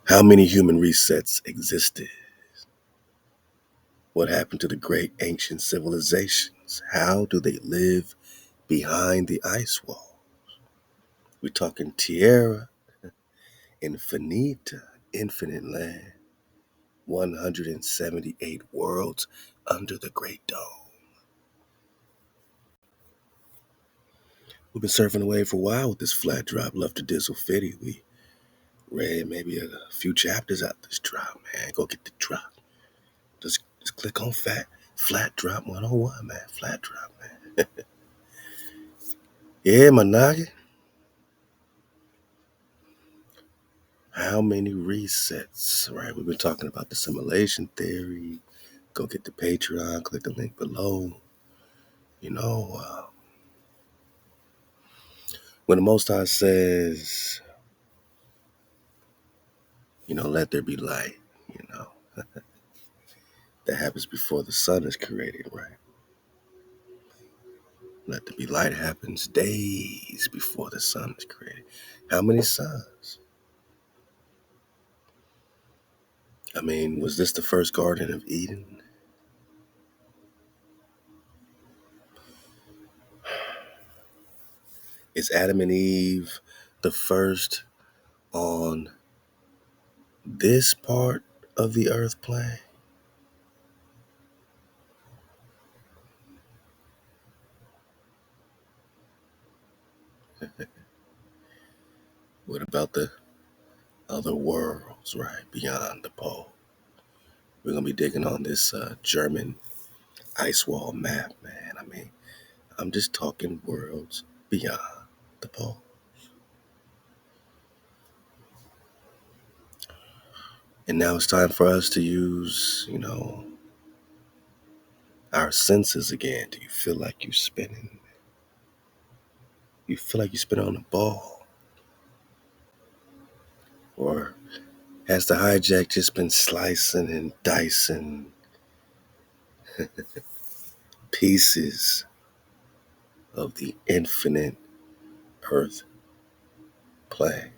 How many human resets existed? What happened to the great ancient civilizations? How do they live behind the ice wall? We're talking Tierra Infinita, infinite land, 178 worlds under the Great Dome. We've been surfing away for a while with this flat drop, Love to Dizzle Fitty. We read maybe a few chapters out this drop, man. Go get the drop. Just click on Flat Drop 101, man. Flat Drop, man. Yeah, my noggin. How many resets, right? We've been talking about the simulation theory. Go get the Patreon, click the link below. You know, when the Most High says, let there be light, that happens before the sun is created, right? Let there be light happens days before the sun is created. How many suns? I mean, was this the first Garden of Eden? Is Adam and Eve the first on this part of the earth plane? What about the other worlds, right, beyond the pole? We're going to be digging on this German ice wall map, man. I mean, I'm just talking worlds beyond the pole. And now it's time for us to use, our senses again. Do you feel like you're spinning? You feel like you're spinning on a ball? Or has the hijack just been slicing and dicing pieces of the infinite earth plane?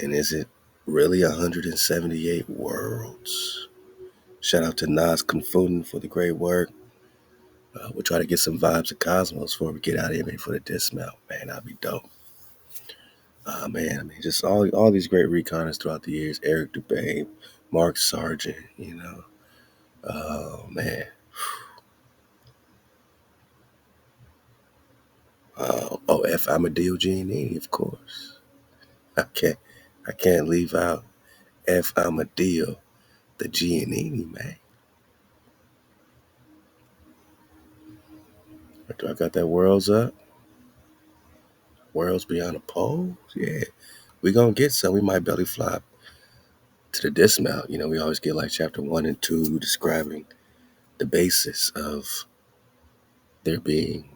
And is it really 178 worlds? Shout out to Nas Confutin for the great work. We'll try to get some vibes of Cosmos before we get out of here, maybe for the dismount. Man, that'd be dope. Man, I mean, just all these great reconners throughout the years. Eric Dubay, Mark Sargent, Oh, man. F. Amadeo Giannini, of course. I can't leave out F. Amadeo, the Giannini, man. Do I got that worlds up? Worlds beyond the poles? Yeah. We gonna get some. We might belly flop to the dismount. We always get like chapter 1 and 2 describing the basis of there being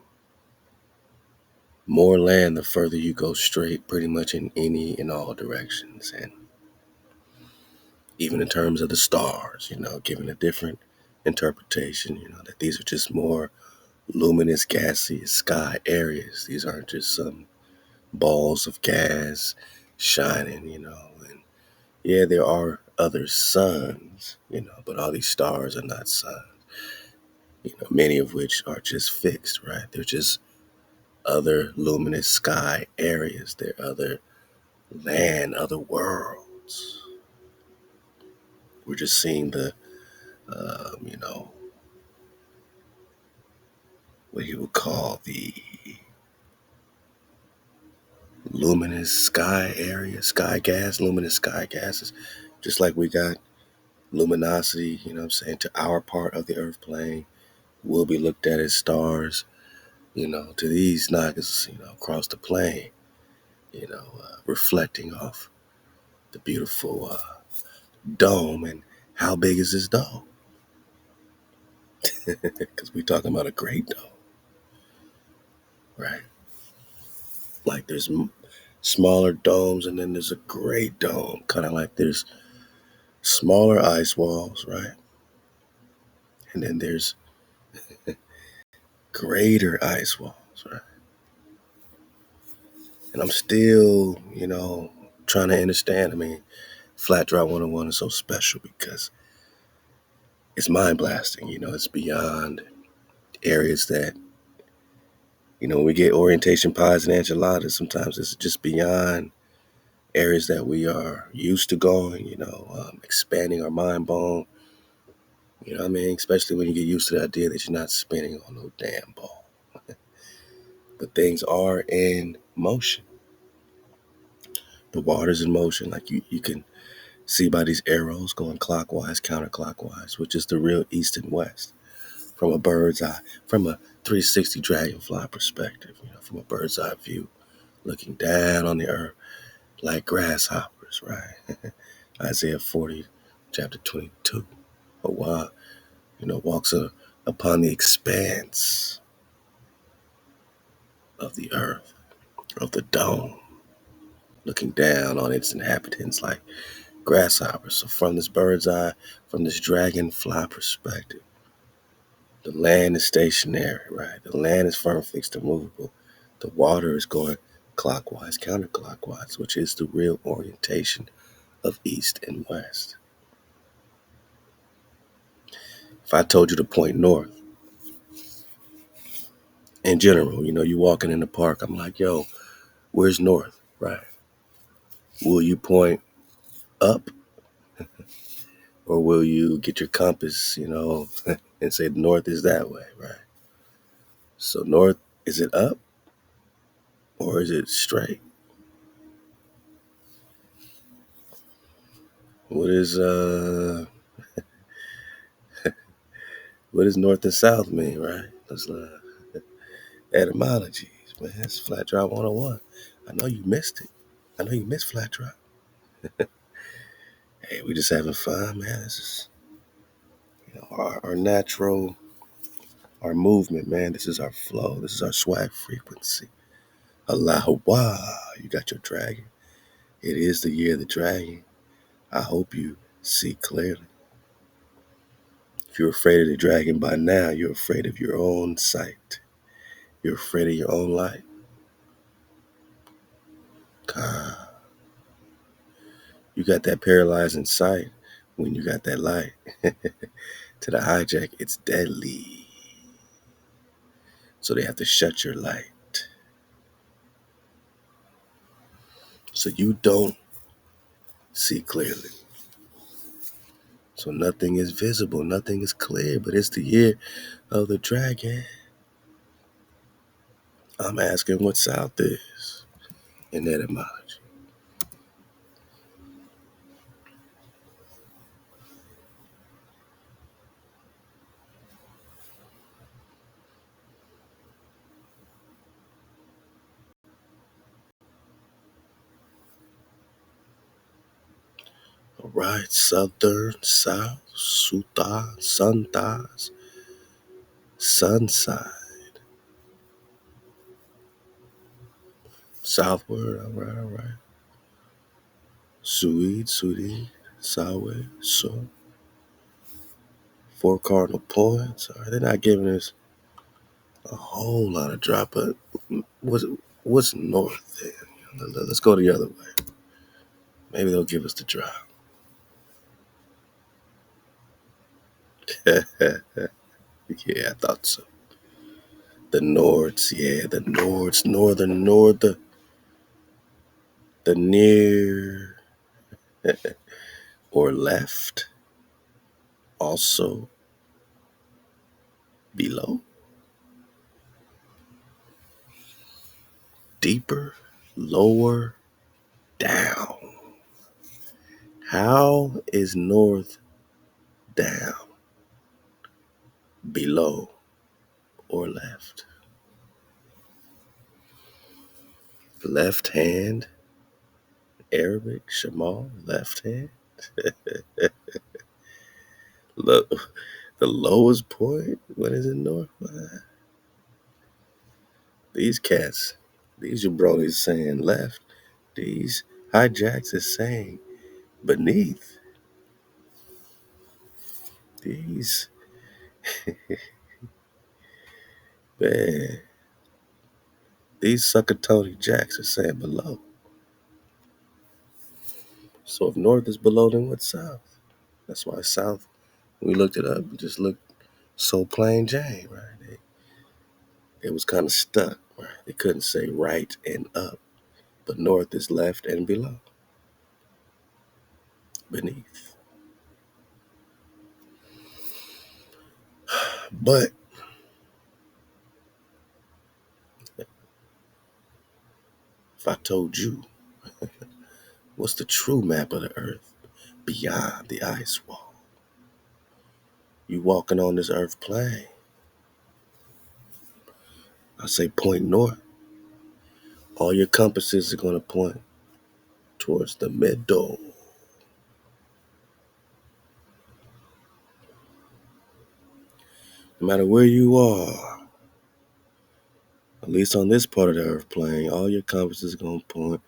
more land the further you go straight, pretty much in any and all directions. And even in terms of the stars, giving a different interpretation, that these are just more luminous, gaseous sky areas. These aren't just some balls of gas shining, and yeah, there are other suns, but all these stars are not suns, many of which are just fixed, right? They're just other luminous sky areas. They're other land, other worlds. We're just seeing the, what he would call the luminous sky area, sky gas, luminous sky gases. Just like we got luminosity, to our part of the earth plane will be looked at as stars, to these niggas, across the plane, reflecting off the beautiful dome. And how big is this dome? Because we're talking about a great dome, right? Like there's smaller domes and then there's a great dome, kind of like there's smaller ice walls, right? And then there's greater ice walls, right? And I'm still, trying to understand. I mean, Flat Dry 101 is so special because it's mind blasting. It's beyond areas that, when we get orientation pies and enchiladas, sometimes it's just beyond areas that we are used to going, expanding our mind bone. You know what I mean? Especially when you get used to the idea that you're not spinning on no damn ball. But things are in motion. The water's in motion. Like you can see by these arrows going clockwise, counterclockwise, which is the real east and west. From a bird's eye, from a 360 dragonfly perspective, from a bird's eye view, looking down on the earth like grasshoppers, right? Isaiah 40, chapter 22. HaWah, walks upon the expanse of the earth, of the dome, looking down on its inhabitants like grasshoppers. So from this bird's eye, from this dragonfly perspective, the land is stationary, right? The land is firm, fixed, immovable. The water is going clockwise, counterclockwise, which is the real orientation of east and west. If I told you to point north, in general, you walking in the park, I'm like, yo, where's north, right? Will you point up, or will you get your compass, and say north is that way, right? So north, is it up or is it straight? What is what does north and south mean, right? Let's etymologies, man. It's Flat Dry 101. I know you missed it. I know you missed Flat Dry. Hey, we just having fun, man. This is our natural, our movement, man. This is our flow. This is our swag frequency. Halal HaWah. You got your dragon. It is the year of the dragon. I hope you see clearly. If you're afraid of the dragon by now, you're afraid of your own sight. You're afraid of your own light. God, you got that paralyzing sight when you got that light. To the hijack, it's deadly. So they have to shut your light. So you don't see clearly. So nothing is visible, nothing is clear, but it's the year of the dragon. I'm asking what south is in etymology. All right, southern, south, suta, suntas, sunside, southward, all right, all right. Suid, sudi, sawe, so. Four cardinal points. All right, they're not giving us a whole lot of drop, but what's north there? Let's go the other way. Maybe they'll give us the drop. Yeah, I thought so. The Nords, yeah, the Nords, northern, the near or left, also below, deeper, lower, down. How is north down, below, or left? Left hand, Arabic, Shamal, left hand. Look, the lowest point, what is it, north? These cats, these jabronis saying left. These hijacks is saying beneath. These, man, these sucker Tony Jacks are saying below. So if north is below, then what's south? That's why south, when we looked it up, it just looked so plain Jane, right? It was kind of stuck, right? They couldn't say right and up, but north is left and below, beneath. But if I told you what's the true map of the earth beyond the ice wall, you walking on this earth plane, I say point north. All your compasses are going to point towards the middle. No matter where you are, at least on this part of the earth plane, all your compasses are going to point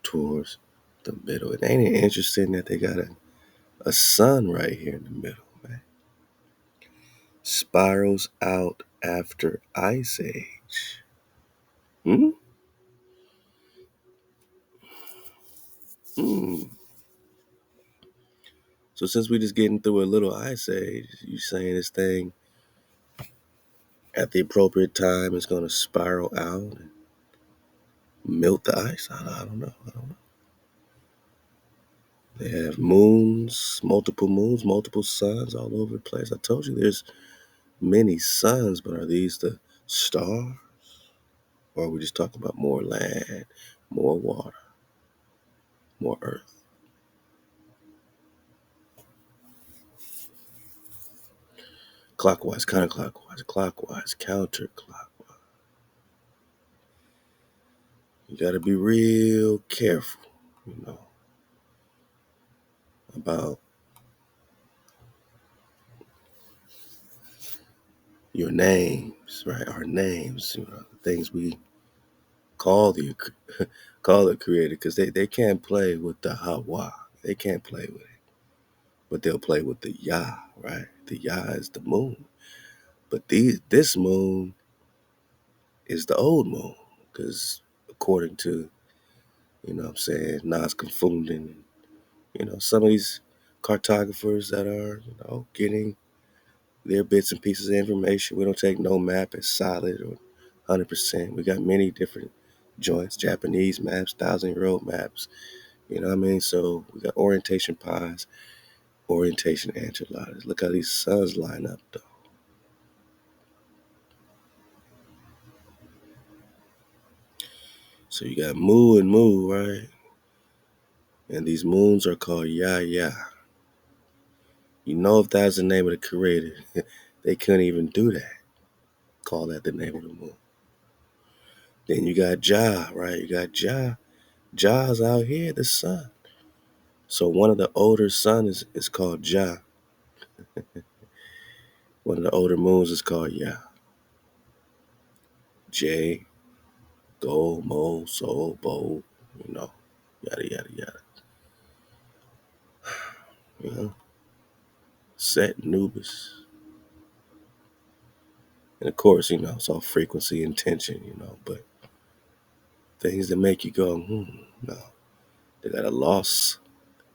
towards the middle. It ain't it interesting that they got a sun right here in the middle, man. Spirals out after ice age. Hmm? Hmm. So since we just getting through a little ice age, you saying this thing at the appropriate time is going to spiral out and melt the ice? I don't know. I don't know. They have moons, multiple suns all over the place. I told you there's many suns, but are these the stars? Or are we just talking about more land, more water, more earth? Clockwise, counterclockwise, clockwise, counterclockwise. You got to be real careful, you know, about your names, right? Our names, you know, the things we call the call the creator, because they can't play with the HaWah. They can't play with it, but they'll play with the Yah, right? The Yah is the moon, but this moon is the old moon, because according to, you know what I'm saying, Nas confunding, you know, some of these cartographers that are, you know, getting their bits and pieces of information. We don't take no map as solid or 100%. We got many different joints, Japanese maps, 1,000-year-old maps, you know what I mean? So we got orientation pies, orientation enchiladas. Look how these suns line up, though. So you got Mu and Mu, right? And these moons are called Ya Ya. You know, if that's the name of the creator, they couldn't even do that. Call that the name of the moon. Then you got Ja, right? You got Ja. Ja's out here, the sun. So one of the older suns is called Ja. One of the older moons is called Ya. J, Go, Mo, So, Bo, you know, yada, yada, yada. You know, Set, Nubis. And of course, you know, it's all frequency and tension, you know, but things that make you go, no. They got a lost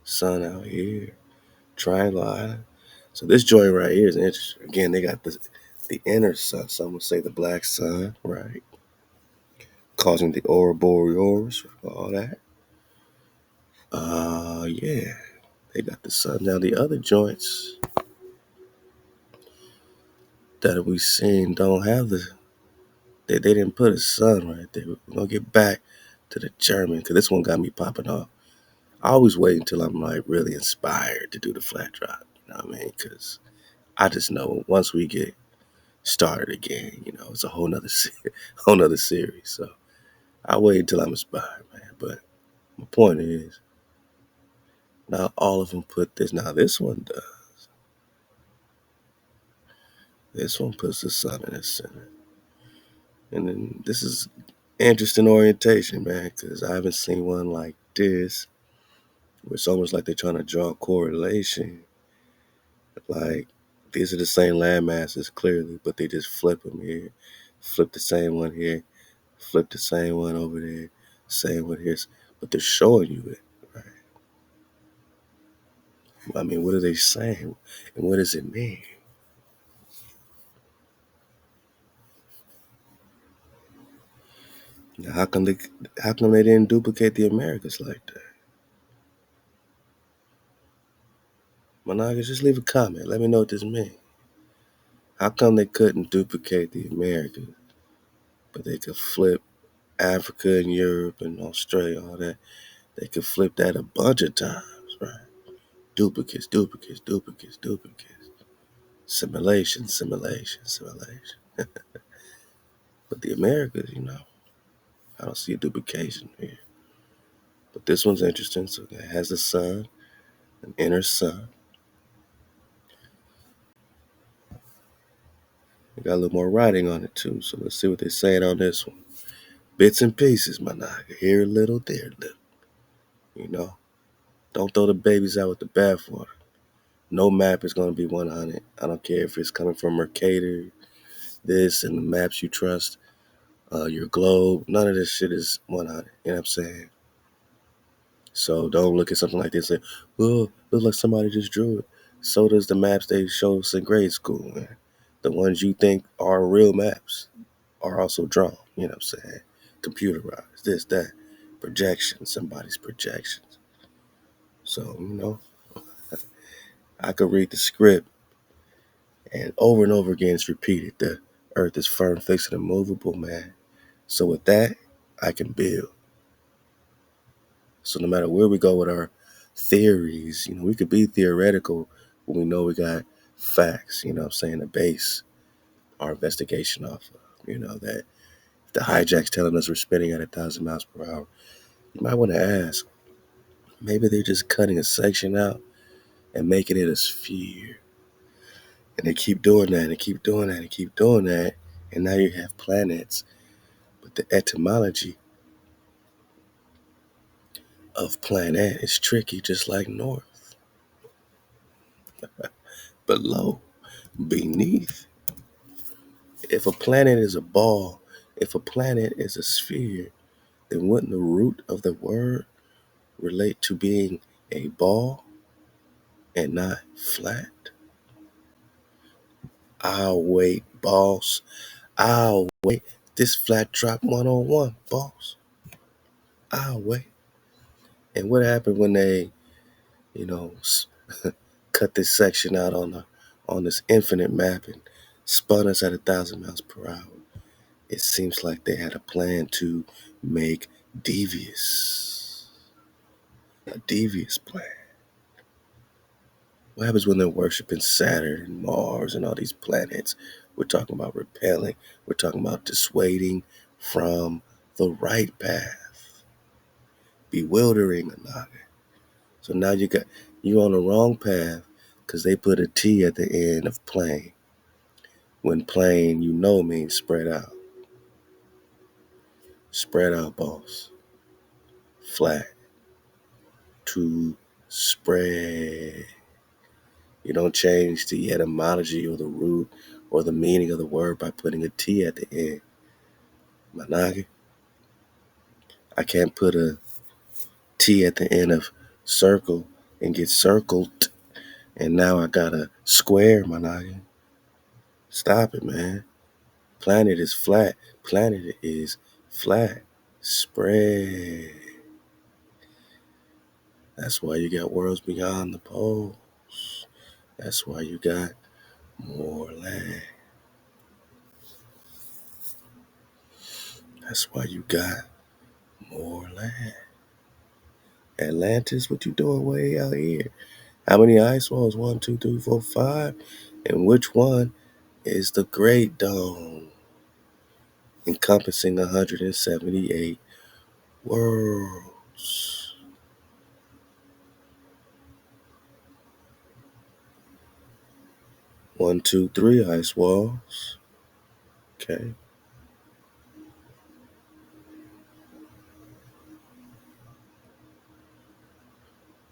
sun out here, Triangle Island. So this joint right here is interesting. Again, they got the inner sun. Some would say the black sun, right? Causing the aurora borealis, all that. Yeah, they got the sun. Now the other joints that we seen don't have they didn't put a sun right there. We're gonna get back to the German, because this one got me popping off. I always wait until I'm like really inspired to do the flat drop. You know what I mean? Because I just know once we get started again, you know, it's a whole nother whole nother series. So I wait until I'm inspired, man. But my point is, not all of them put this. Now this one does. This one puts the sun in the center. And then this is interesting orientation, man, because I haven't seen one like this. It's almost like they're trying to draw a correlation. Like, these are the same land masses, clearly, but they just flip them here. Flip the same one here. Flip the same one over there. Same one here. But they're showing you it, right? I mean, what are they saying? And what does it mean? Now, how come they didn't duplicate the Americas like that? Monagas, just leave a comment. Let me know what this means. How come they couldn't duplicate the Americas, but they could flip Africa and Europe and Australia, all that? They could flip that a bunch of times, right? Duplicates, duplicates, duplicates, duplicates. Simulation, simulation, simulation. But the Americas, I don't see a duplication here. But this one's interesting. So it has the sun, an inner sun. We got a little more writing on it too. So let's see what they're saying on this one. Bits and pieces, my naga. Here a little, there a little. You know, don't throw the babies out with the bathwater. No map is going to be 100. I don't care if it's coming from Mercator, this, and the maps you trust, your globe. None of this shit is 100. You know what I'm saying? So don't look at something like this and say, well, looks like somebody just drew it. So does the maps they show us in grade school, man. The ones you think are real maps are also drawn. You know what I'm saying? Computerized, this, that, projection, somebody's projections. So, I could read the script and over again it's repeated. The earth is firm, fixed, and immovable, man. So with that, I can build. So no matter where we go with our theories, we could be theoretical when we know we got facts, what I'm saying, the base our investigation off of. That if the hijack's telling us we're spinning at 1,000 miles per hour, you might want to ask, maybe they're just cutting a section out and making it a sphere. And they keep doing that and keep doing that and keep doing that. And now you have planets. But the etymology of planet is tricky, just like north, below, beneath. If a planet is a ball, if a planet is a sphere, then wouldn't the root of the word relate to being a ball and not flat? I'll wait, boss. I'll wait. This flat drop 101, boss. I'll wait. And what happened when they, you know, cut this section out on this infinite map and spun us at 1,000 miles per hour? It seems like they had a plan to make devious, a devious plan. What happens when they're worshiping Saturn and Mars and all these planets? We're talking about repelling. We're talking about dissuading from the right path, bewildering another. So now you on the wrong path because they put a T at the end of plane. When plane, means spread out. Spread out, boss. Flat. To spread. You don't change the etymology or the root or the meaning of the word by putting a T at the end. Managi. I can't put a T at the end of circle and get circled. And now I got a square, Managi. Stop it, man. Planet is flat. Planet is flat. Spread. That's why you got worlds beyond the poles. That's why you got more land. That's why you got more land. Atlantis, what you doing way out here? How many ice walls? 1, 2, 3, 4, 5. And which one is the Great Dome? Encompassing 178 worlds. 1, 2, 3 ice walls. Okay.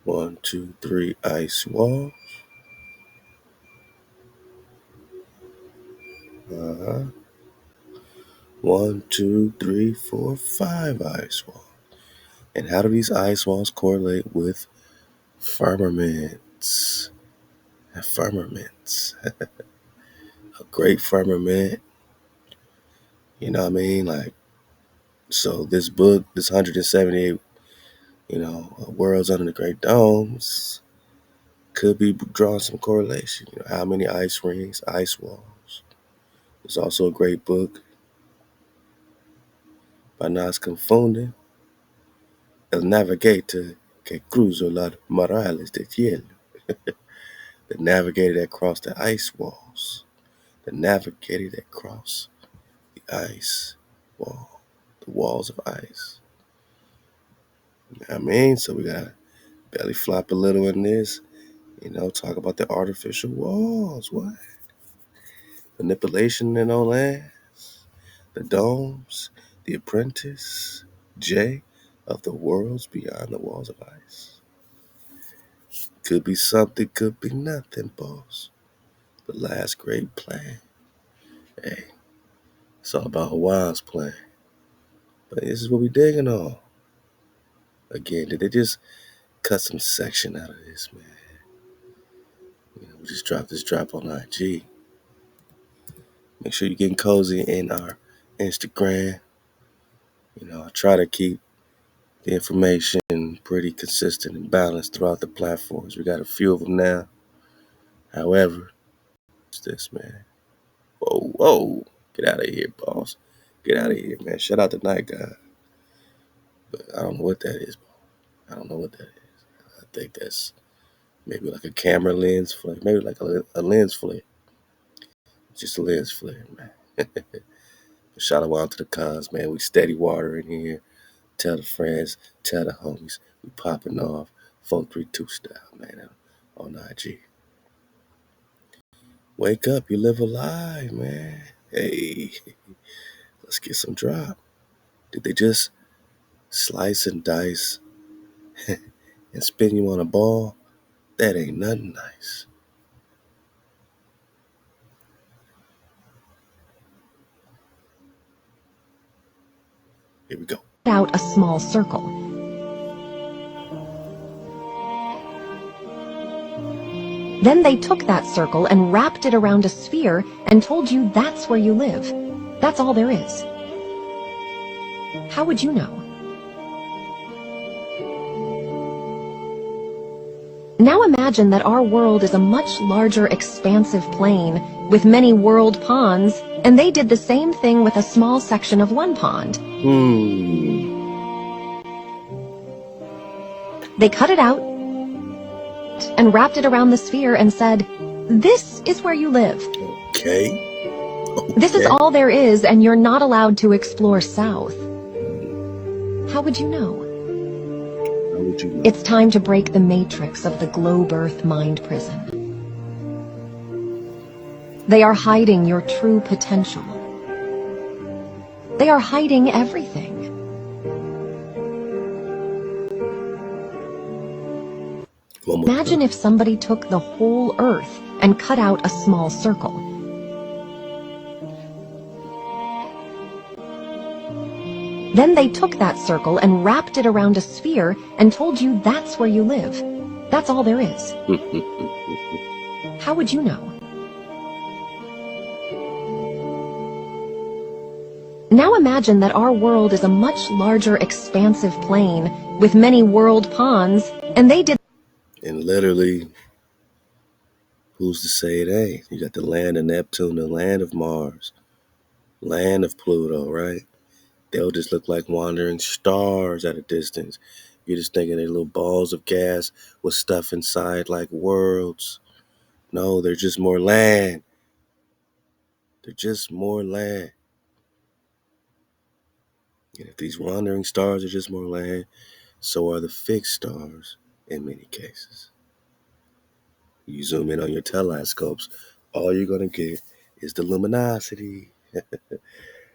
1, 2, 3 ice walls. 1, 2, 3, 4, 5 ice walls. And how do these ice walls correlate with firmament? and firmaments. A great firmament, you know what I mean? Like, so this book, this 178, worlds under the great domes, could be drawing some correlation. How many ice rings, ice walls. There's also a great book by Nas Confunde, El Navigator que cruzó las murallas de hielo. The navigator that crossed the ice walls. The navigator that crossed the ice wall. The walls of ice. You know what I mean? So we gotta belly flop a little in this. Talk about the artificial walls. What? Manipulation and all that. The domes. The apprentice. J of the worlds beyond the walls of ice. Could be something, could be nothing, boss. The last great plan. Hey, it's all about Hawah's plan. But this is what we digging on. Again, did they just cut some section out of this, man? We just dropped this drop on IG. Make sure you're getting cozy in our Instagram. I try to keep the information pretty consistent and balanced throughout the platforms. We got a few of them now. However, it's this, man. Whoa, whoa. Get out of here, boss. Get out of here, man. Shout out to Night Guy. But I don't know what that is, boss. I don't know what that is. I think that's maybe like a camera lens flare. Maybe like a lens flare. Just a lens flare, man. Shout out to the cons, man. We steady water in here. Tell the friends, tell the homies. We popping off 432 style, man, on IG. Wake up, you live alive, man. Hey, let's get some drop. Did they just slice and dice and spin you on a ball? That ain't nothing nice. Here we go. Out a small circle. Then they took that circle and wrapped it around a sphere and told you that's where you live. That's all there is. How would you know? Now imagine that our world is a much larger, expansive plain with many world ponds, and they did the same thing with a small section of one pond. They cut it out and wrapped it around the sphere and said, "This is where you live." Okay. This is all there is, and you're not allowed to explore south. How would you know? How would you know? It's time to break the matrix of the globe Earth mind prison. They are hiding your true potential. They are hiding everything. Imagine if somebody took the whole Earth and cut out a small circle. Then they took that circle and wrapped it around a sphere and told you that's where you live. That's all there is. How would you know? Now imagine that our world is a much larger, expansive plain with many world ponds, and they did. And literally, who's to say it ain't? You got the land of Neptune, the land of Mars, land of Pluto, right? They'll just look like wandering stars at a distance. You're just thinking they're little balls of gas with stuff inside like worlds. No, they're just more land. They're just more land. And if these wandering stars are just more land, so are the fixed stars in many cases. You zoom in on your telescopes, all you're going to get is the luminosity.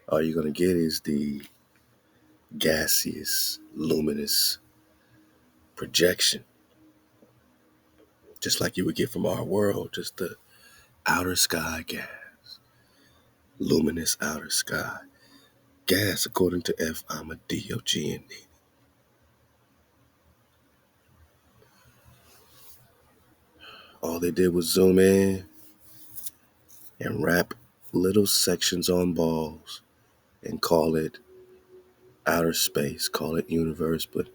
All you're going to get is the gaseous, luminous projection. Just like you would get from our world, just the outer sky gas. Luminous outer sky gas, according to F. Amadeo G&D. All they did was zoom in and wrap little sections on balls and call it outer space, call it universe, but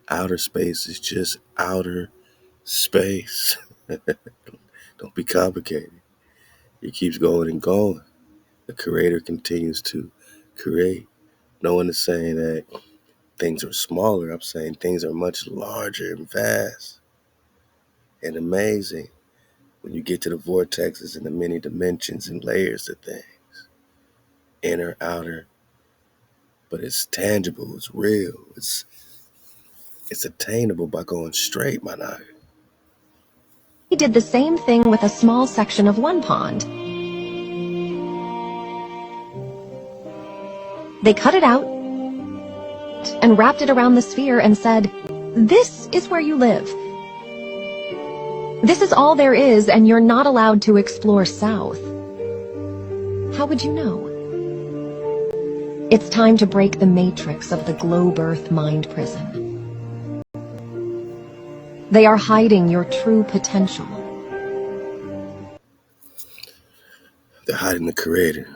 outer space is just outer space. Don't be complicated. It keeps going and going. The creator continues to create. No one is saying that things are smaller. I'm saying things are much larger and vast and amazing when you get to the vortexes and the many dimensions and layers of things. Inner, outer, but it's tangible, it's real, it's attainable by going straight, my nigga. He did the same thing with a small section of one pond. They cut it out and wrapped it around the sphere and said, "This is where you live. This is all there is, and you're not allowed to explore south." How would you know? It's time to break the matrix of the globe Earth mind prison. They are hiding your true potential. They're hiding the creator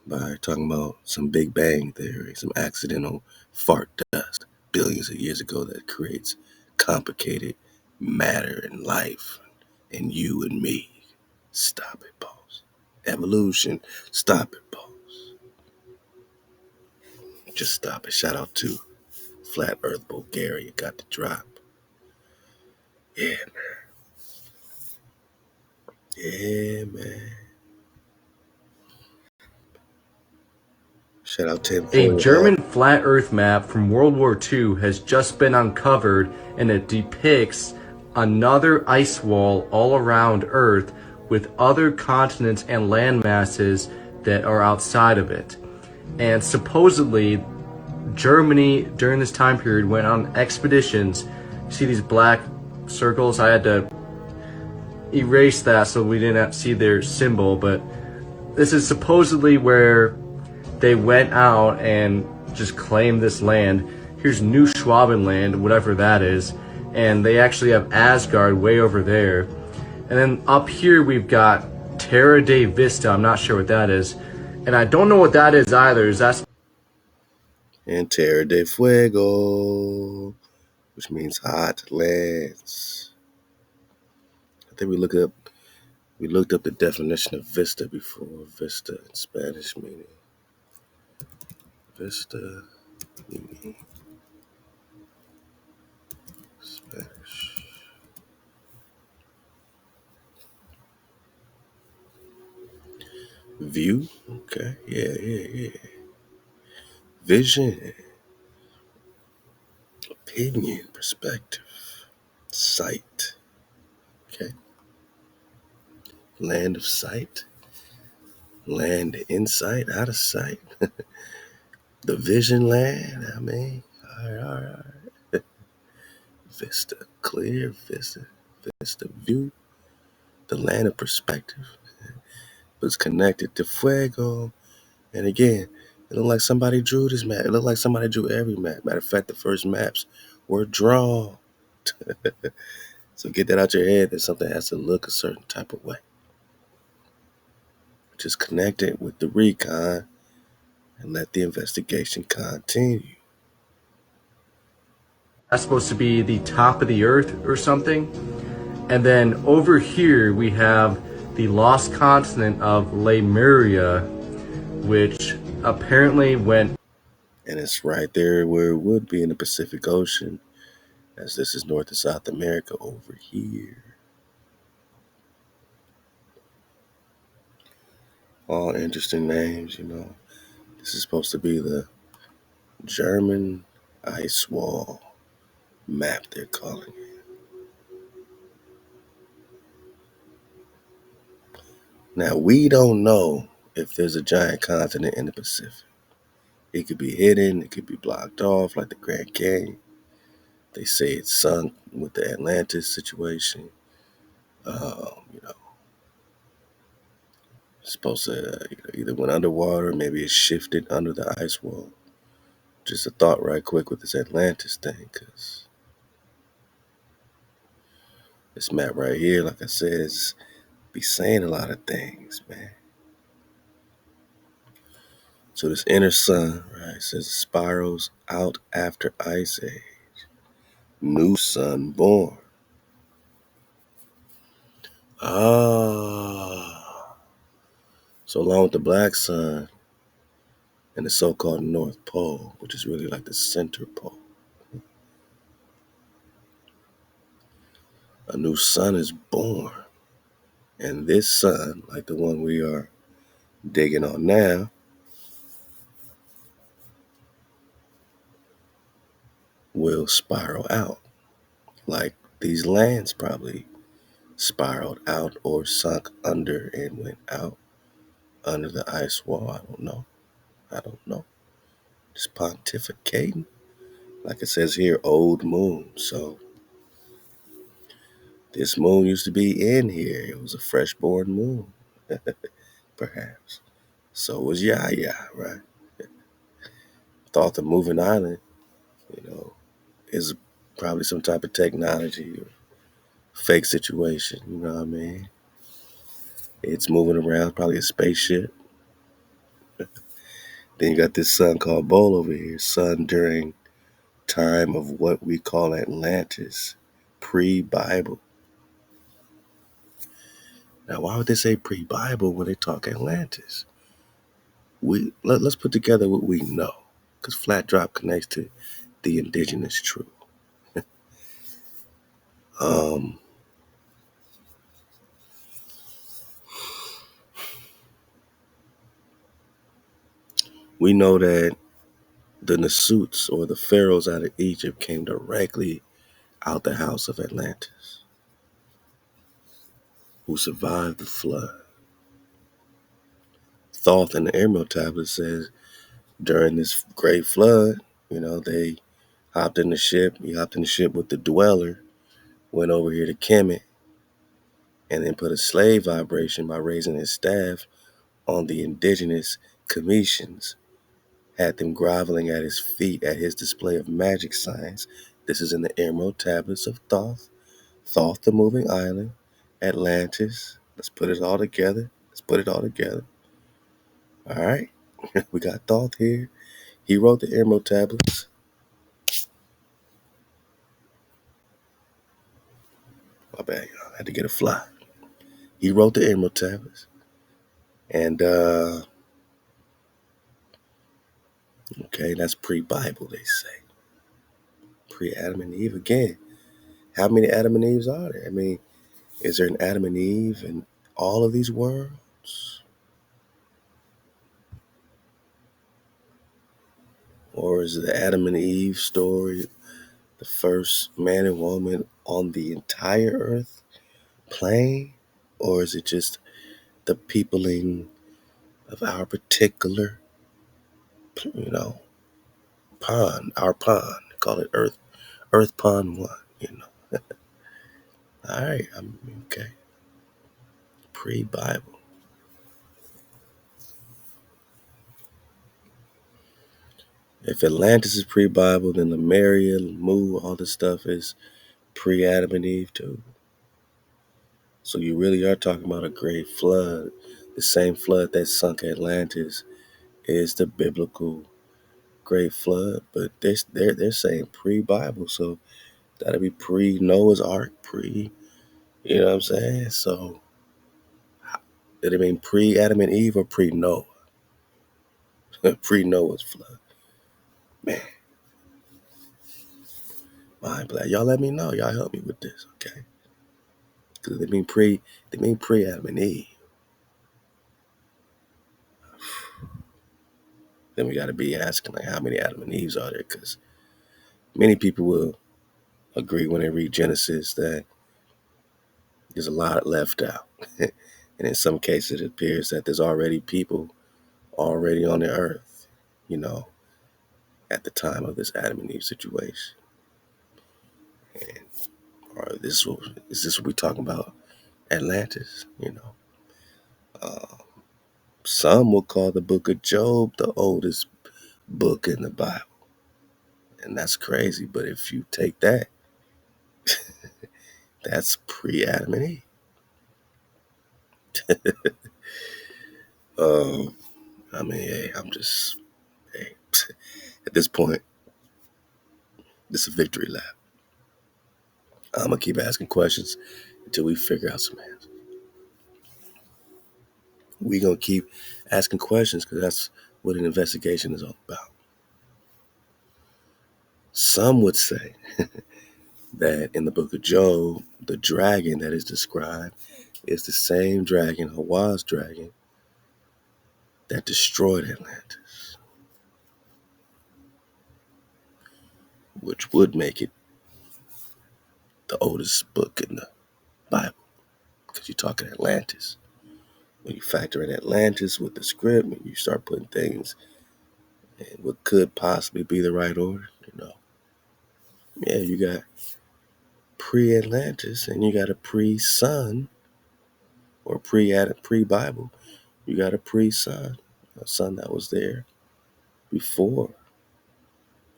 by talking about some Big Bang theory, some accidental fart dust billions of years ago that creates complicated matter and life and you and me. Stop it, boss. Evolution, stop it, boss. Just stop it. Shout out to Flat Earth Bulgaria. Got the drop. Yeah, man. Yeah, man. Shout out A Tinfoil Hat. German flat Earth map from World War II has just been uncovered, and it depicts another ice wall all around Earth with other continents and land masses that are outside of it. And supposedly, Germany during this time period went on expeditions. See these black circles? I had to erase that so we didn't see their symbol, but this is supposedly where they went out and just claimed this land. Here's New Schwabenland, whatever that is, and they actually have Asgard way over there. And then up here we've got Terra de Vista. I'm not sure what that is, and I don't know what that is either. Is that And Terra de Fuego, which means hot lands. I think we looked up the definition of vista before. Vista in Spanish meaning vista meaning Spanish. View? Okay. Yeah. Vision, opinion, perspective, sight. Okay. Land of sight. Land insight, out of sight. The vision land, I mean. All right. Vista, clear vista, vista view, the land of perspective. But it's connected to fuego. And again, it looked like somebody drew this map. It looked like somebody drew every map. Matter of fact, the first maps were drawn. So get that out your head that something has to look a certain type of way. Just connect it with the recon and let the investigation continue. supposed to be the top of the Earth or something? And then over here we have the lost continent of Lemuria, which apparently went. And it's right there where it would be in the Pacific Ocean, as this is North and South America over here. All interesting names, you know. This is supposed to be the German ice wall map, they're calling it. Now, we don't know if there's a giant continent in the Pacific. It could be hidden, it could be blocked off like the Grand Canyon. They say it's sunk with the Atlantis situation. You know, it's supposed to either went underwater, maybe it shifted under the ice wall. Just a thought right quick with this Atlantis thing, because This map right here, like I said, is be saying a lot of things, man. So this inner sun, right, says spirals out after ice age. New sun born. Ah. So along with the black sun and the so-called North Pole, which is really like the center pole, a new sun is born. And this sun, like the one we are digging on now, will spiral out. Like these lands probably spiraled out or sunk under and went out under the ice wall. I don't know. I don't know. Just pontificating. Like it says here, old moon. So this moon used to be in here. It was a fresh-born moon, perhaps. So was Yaya, right? Thought the moving island, you know, is probably some type of technology or fake situation. You know what I mean? It's moving around, probably a spaceship. Then you got this sun called Bull over here, sun during time of what we call Atlantis, pre-Bible. Now, why would they say pre-Bible when they talk Atlantis? Let's put together what we know, because flat drop connects to the indigenous truth. Um, we know that the Nasuts or the pharaohs out of Egypt came directly out the house of Atlantis, who survived the flood. Thoth in the Emerald Tablet says during this great flood, they hopped in the ship. He hopped in the ship with the dweller, went over here to Kemet, and then put a slave vibration by raising his staff on the indigenous Cometians, had them groveling at his feet at his display of magic science. This is in the Emerald Tablets of Thoth. Thoth, the moving island, Atlantis. Let's put it all together. Let's put it all together. All right. We got Thoth here. He wrote the Emerald Tablets. My bad, y'all. I had to get a fly. He wrote the Emerald Tablets. And, okay, that's pre-Bible, they say. Pre-Adam and Eve. Again, how many Adam and Eves are there? I mean, is there an Adam and Eve in all of these worlds? Or is the Adam and Eve story the first man and woman on the entire earth plane? Or is it just the peopling of our particular, you know, pond, our pond? Call it Earth Pond 1. All right, I'm okay. Pre-Bible. If Atlantis is pre-Bible, then Lemuria, Mu, all this stuff is pre-Adam and Eve too. So you really are talking about a great flood. The same flood that sunk Atlantis is the biblical great flood, but they're saying pre-Bible, so that'll be pre-Noah's Ark, you know what I'm saying? So did it mean pre-Adam and Eve or pre-Noah? Pre-Noah's flood. Man, mind blowing. Y'all let me know. Y'all help me with this, okay? Because they mean pre-Adam and Eve. Then we got to be asking like how many Adam and Eves are there? Because many people will agree when they read Genesis that there's a lot left out. And in some cases, it appears that there's already people already on the earth, at the time of this Adam and Eve situation. And or is this what we talking about? Atlantis, Uh, some will call the book of Job the oldest book in the Bible. And that's crazy. But if you take that, That's pre-Adam and Eve. Um, I mean, hey, hey, at this point, this is a victory lap. I'm gonna keep asking questions until we figure out some answers. We gonna keep asking questions because that's what an investigation is all about. Some would say that in the book of Job, the dragon that is described is the same dragon, HaWah's dragon, that destroyed Atlantis, which would make it the oldest book in the Bible, because you're talking Atlantis. When you factor in Atlantis with the script, and you start putting things in what could possibly be the right order, yeah, you got pre-Atlantis and you got a pre-sun, or pre-Bible. You got a pre-sun, a sun that was there before.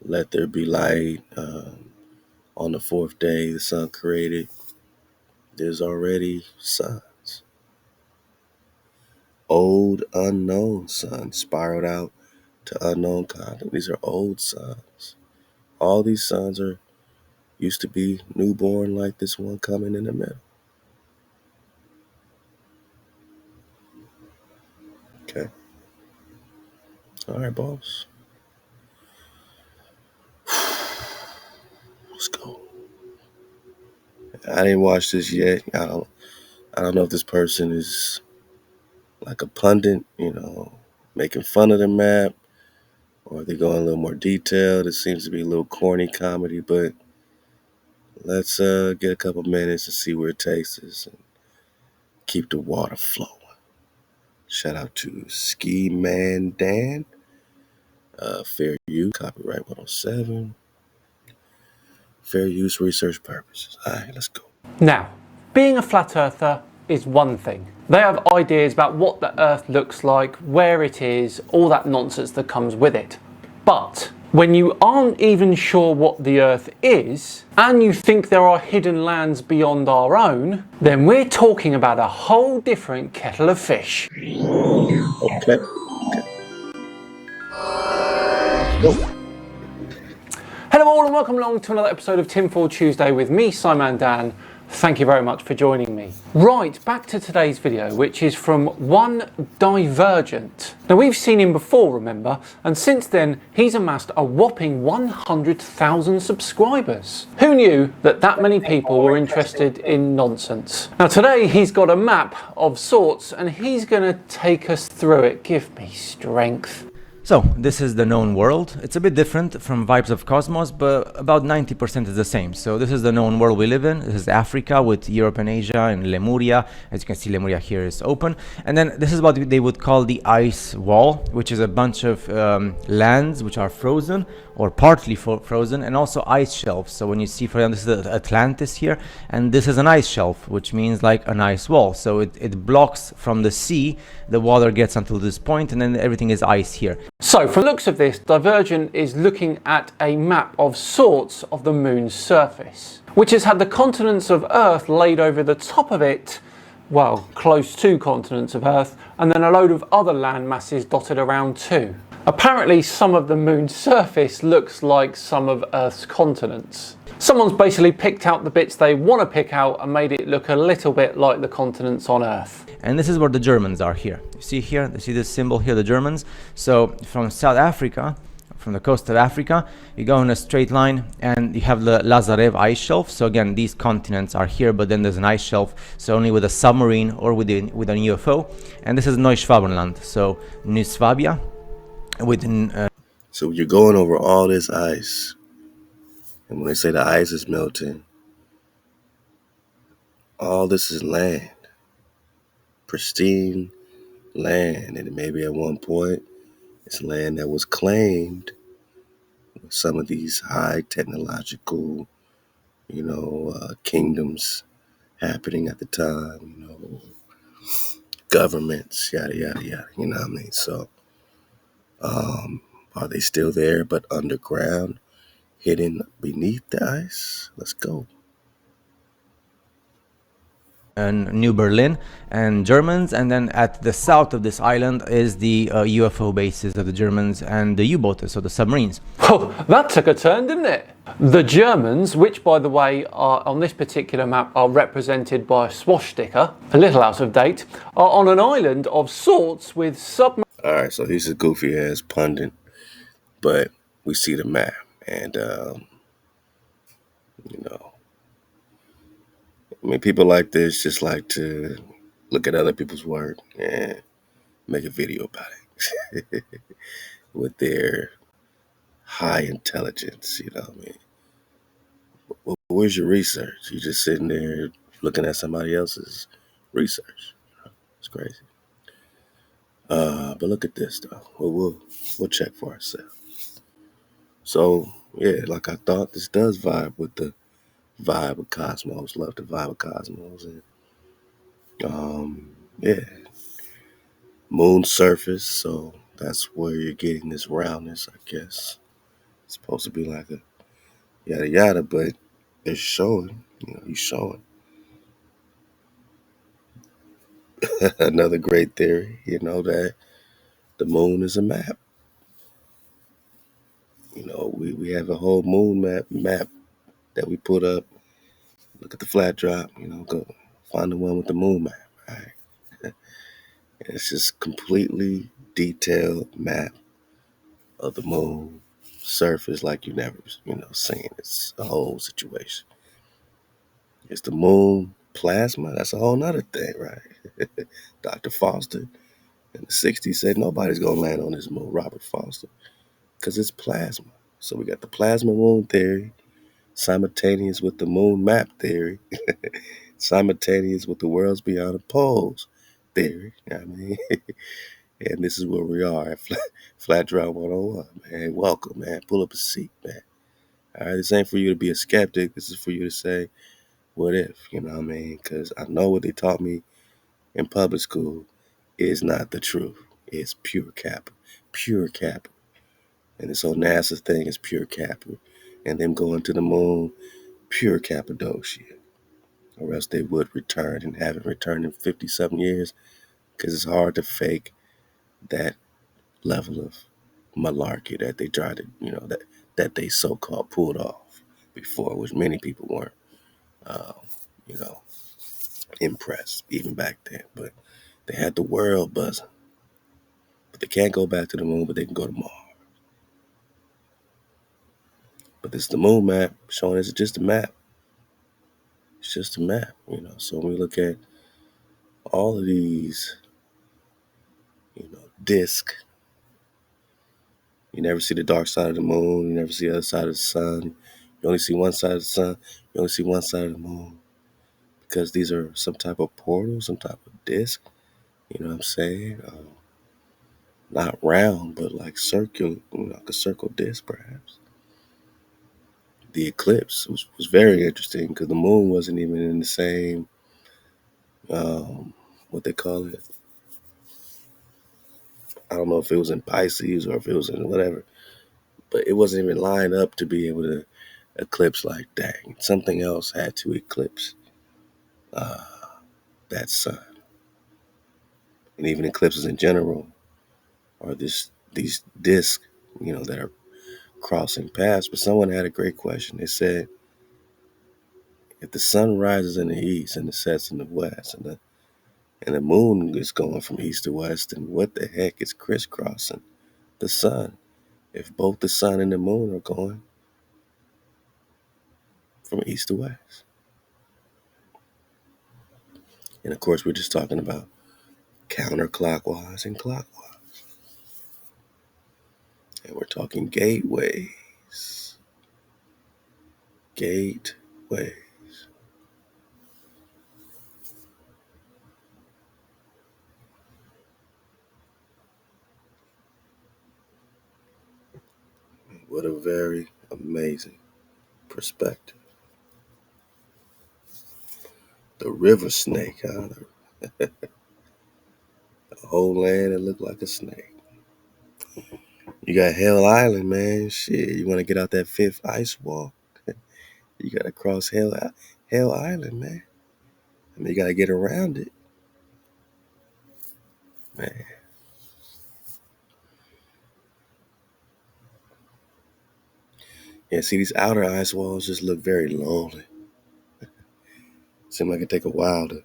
Let there be light. On the fourth day, the sun created. There's already suns. Old unknown suns spiraled out to unknown content. These are old suns. All these suns used to be newborn, like this one coming in the middle. Okay. All right, boss. Let's go. I didn't watch this yet. I don't know if this person is like a pundit, making fun of the map, or they go in a little more detailed. It seems to be a little corny comedy, but let's get a couple minutes to see where it takes us and keep the water flowing. Shout out to Ski Man Dan, fair use, copyright 107, fair use research purposes. All right, let's go. Now, being a flat earther is one thing. They have ideas about what the earth looks like, where it is, all that nonsense that comes with it. But when you aren't even sure what the earth is, and you think there are hidden lands beyond our own, then we're talking about a whole different kettle of fish. Okay. Go. Hello all and welcome along to another episode of Tinfoil Tuesday with me, Simon Dan. Thank you very much for joining me. Right, back to today's video, which is from one Divergent. Now we've seen him before, remember, and since then he's amassed a whopping 100,000 subscribers. Who knew that many people were interested in nonsense? Now today he's got a map of sorts and he's gonna take us through it. Give me strength. So, this is the known world. It's a bit different from Vibes of Cosmos, but about 90% is the same. So this is the known world we live in. This is Africa with Europe and Asia and Lemuria. As you can see, Lemuria here is open. And then this is what they would call the ice wall, which is a bunch of lands which are frozen or partly frozen, and also ice shelves. So when you see, for example, this is Atlantis here, and this is an ice shelf, which means like an ice wall. So it blocks from the sea, the water gets until this point, and then everything is ice here. So, from the looks of this, Divergent is looking at a map of sorts of the moon's surface, which has had the continents of Earth laid over the top of it, well, close to continents of Earth, and then a load of other land masses dotted around too. Apparently, some of the moon's surface looks like some of Earth's continents. Someone's basically picked out the bits they want to pick out and made it look a little bit like the continents on Earth. And this is where the Germans are here. You see here, you see this symbol here, the Germans. So from South Africa, from the coast of Africa, you go in a straight line and you have the Lazarev ice shelf. So again, these continents are here, but then there's an ice shelf. So only with a submarine or with an UFO. And this is Neuschwabenland, so New Swabia. So you're going over all this ice, and when they say the ice is melting, all this is land, pristine land, and maybe at one point it's land that was claimed with some of these high technological, kingdoms happening at the time, governments, yada yada yada. You know what I mean? So, are they still there, but underground, hidden beneath the ice? Let's go. and New Berlin and Germans, and then at the south of this island is the UFO bases of the Germans and the U-boats, so the submarines. Oh, that took a turn, didn't it? The Germans, which by the way are on this particular map are represented by a swastika, a little out of date, are on an island of sorts with submarines. Alright, so he's a goofy ass pundit, but we see the map. And, you know, I mean, people like this just like to look at other people's work and make a video about it with their high intelligence, you know what I mean? Well, where's your research? You just sitting there looking at somebody else's research. It's crazy. But look at this though. We'll check for ourselves. So yeah, like I thought, this does vibe with the vibe of Cosmos. Love the vibe of Cosmos, and yeah, moon surface. So that's where you're getting this roundness, I guess. It's supposed to be like a yada yada, but it's showing. You know, he's showing another great theory. You know that the moon is a map. You know, we have a whole moon map that we put up. Look at the flat drop. You know, go find the one with the moon map. Right? And it's just completely detailed map of the moon surface like you never, seen. It's a whole situation. It's the moon plasma. That's a whole nother thing, right? Dr. Foster in the 60s said nobody's gonna land on this moon, Robert Foster, because it's plasma. So we got the plasma moon theory, simultaneous with the moon map theory, simultaneous with the worlds beyond the poles theory. You know what I mean? And this is where we are at Flat Drop 101, man. Welcome, man. Pull up a seat, man. All right, this ain't for you to be a skeptic. This is for you to say, what if? You know what I mean? Because I know what they taught me in public school is not the truth. It's pure cap. Pure cap. And this whole NASA thing is pure cap. And them going to the moon, pure Cappadocia. Or else they would return and haven't returned in 57 years because it's hard to fake that level of malarkey that they tried to, that they so-called pulled off before, which many people weren't, you know, impressed even back then. But they had the world buzzing. But they can't go back to the moon, but they can go to Mars. But this is the moon map showing us it's just a map. It's just a map, So when we look at all of these, disc, you never see the dark side of the moon. You never see the other side of the sun. You only see one side of the sun. You only see one side of the moon. Because these are some type of portal, some type of disc. You know what I'm saying? Not round, but like circular, like a circle disc, perhaps. The eclipse was very interesting because the moon wasn't even in the same, what they call it. I don't know if it was in Pisces or if it was in whatever, but it wasn't even lined up to be able to eclipse like that. Something else had to eclipse that sun. And even eclipses in general are these discs, that are crossing paths. But someone had a great question. They said, if the sun rises in the east and it sets in the west, and the moon is going from east to west, then what the heck is crisscrossing the sun? If both the sun and the moon are going from east to west. And of course, we're just talking about counterclockwise and clockwise. And we're talking gateways. Gateway. What a very amazing perspective. The river snake, huh? The whole land that looked like a snake. You got Hell Island, man. Shit, you want to get out that fifth ice wall? You got to cross Hell Island, man. I mean, you got to get around it, man. Yeah, see, these outer ice walls just look very lonely. Seem like it take a while to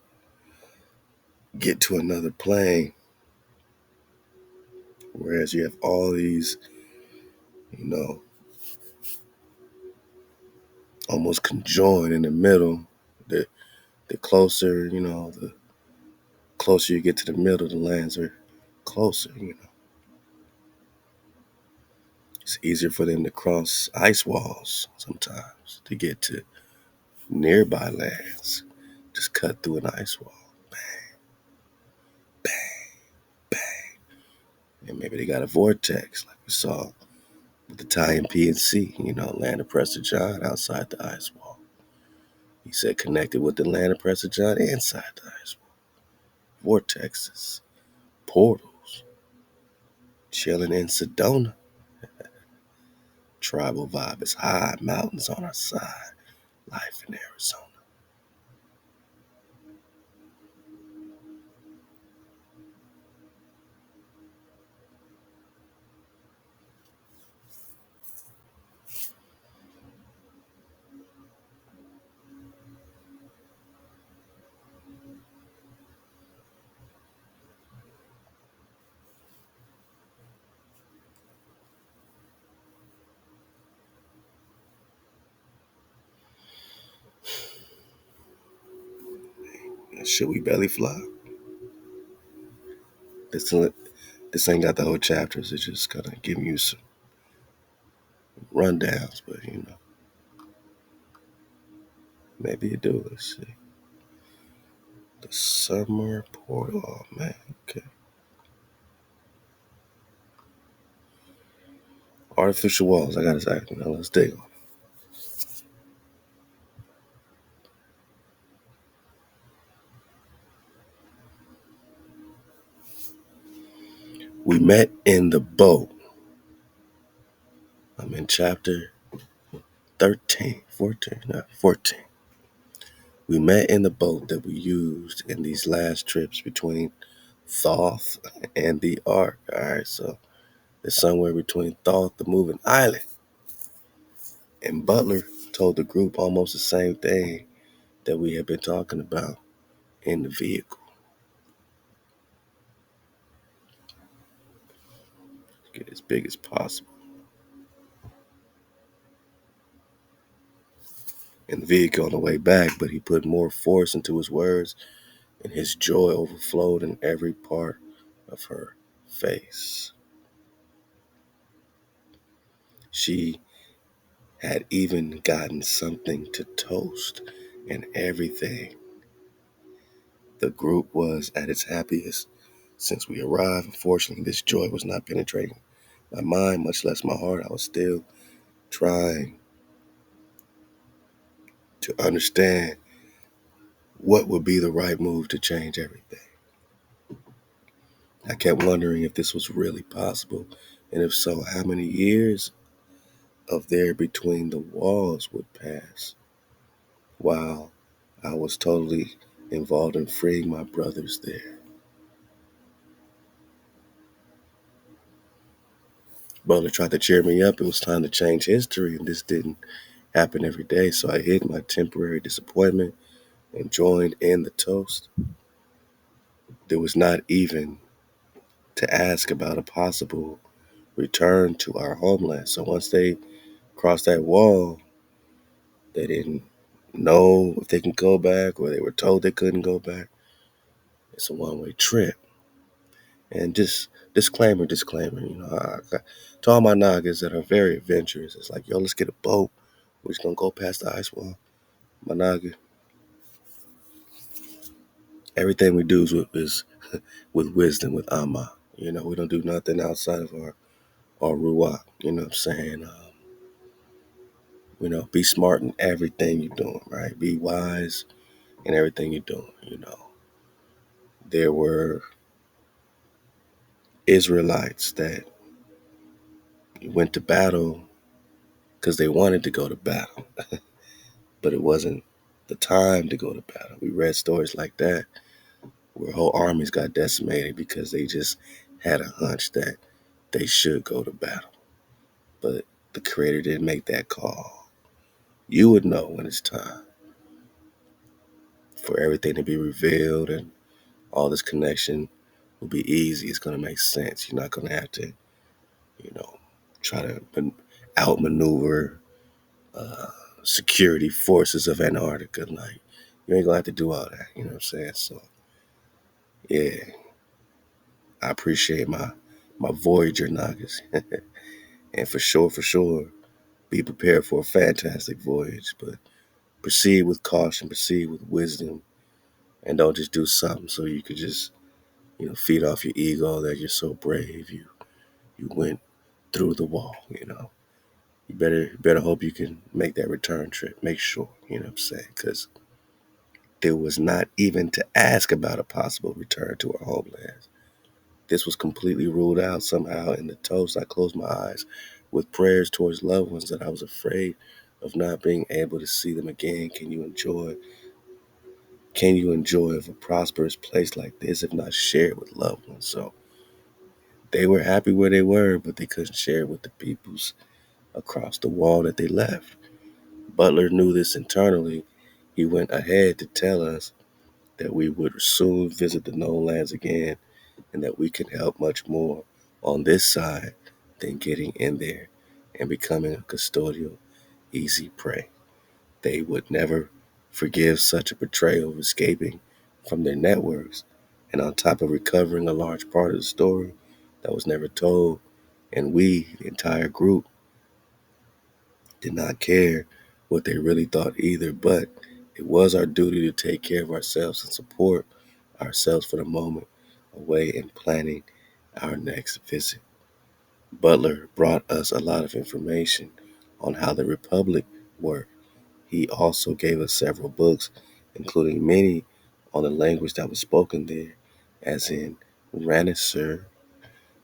get to another plane. Whereas you have all these, you know, almost conjoined in the middle. The closer, the closer you get to the middle, the lands are closer. It's easier for them to cross ice walls sometimes to get to nearby lands. Just cut through an ice wall. And maybe they got a vortex like we saw with the tie in PNC, land of Prester John outside the ice wall. He said connected with the land of Prester John inside the ice wall. Vortexes, portals, chilling in Sedona. Tribal vibe is high, mountains on our side. Life in Arizona. Should we belly fly? This ain't got the whole chapters. It's just kind of giving you some rundowns, but maybe you do. Let's see. The summer portal. Oh man, okay. Artificial walls. I gotta say, let's dig on. We met in the boat. I'm in chapter 13, 14, not 14. We met in the boat that we used in these last trips between Thoth and the Ark. All right, so it's somewhere between Thoth, the moving island, and Butler told the group almost the same thing that we had been talking about in the vehicle. Get as big as possible. In the vehicle on the way back, but he put more force into his words, and his joy overflowed in every part of her face. She had even gotten something to toast and everything. The group was at its happiest since we arrived. Unfortunately, this joy was not penetrating my mind, much less my heart. I was still trying to understand what would be the right move to change everything. I kept wondering if this was really possible, and if so, how many years of there between the walls would pass while I was totally involved in freeing my brothers there. Butler tried to cheer me up. It was time to change history, and this didn't happen every day, so I hid my temporary disappointment and joined in the toast. There was not even to ask about a possible return to our homeland. So once they crossed that wall, they didn't know if they can go back, or they were told they couldn't go back. It's a one-way trip. And just disclaimer, to all my Nagas that are very adventurous, it's like, yo, let's get a boat. We're just going to go past the ice wall. My Naga, everything we do is with wisdom, with Amma. We don't do nothing outside of our Ruach. You know what I'm saying? Be smart in everything you're doing, right? Be wise in everything you're doing. There were Israelites that went to battle because they wanted to go to battle, but it wasn't the time to go to battle. We read stories like that where whole armies got decimated because they just had a hunch that they should go to battle. But the Creator didn't make that call. You would know when it's time for everything to be revealed, and all this connection will be easy. It's going to make sense. You're not going to have to, try to outmaneuver uh, security forces of Antarctica. Like, you ain't going to have to do all that. You know what I'm saying? So, yeah, I appreciate my Voyager Nagas. And for sure, be prepared for a fantastic voyage. But proceed with caution, proceed with wisdom, and don't just do something so you could just, feed off your ego that you're so brave. You went through the wall. You better hope you can make that return trip. Make sure, you know what I'm saying? Because there was not even to ask about a possible return to our homelands. This was completely ruled out somehow in the toast. I closed my eyes with prayers towards loved ones that I was afraid of not being able to see them again. Can you enjoy of a prosperous place like this if not shared with loved ones? So they were happy where they were, but they couldn't share it with the peoples across the wall that they left. Butler knew this internally. He went ahead to tell us that we would soon visit the known lands again and that we can help much more on this side than getting in there and becoming a custodial easy prey. They would never forgive such a betrayal of escaping from their networks, and on top of recovering a large part of the story that was never told, and we, the entire group, did not care what they really thought either, but it was our duty to take care of ourselves and support ourselves for the moment away in planning our next visit. Butler brought us a lot of information on how the Republic worked. He also gave us several books, including many on the language that was spoken there, as in Ranisur,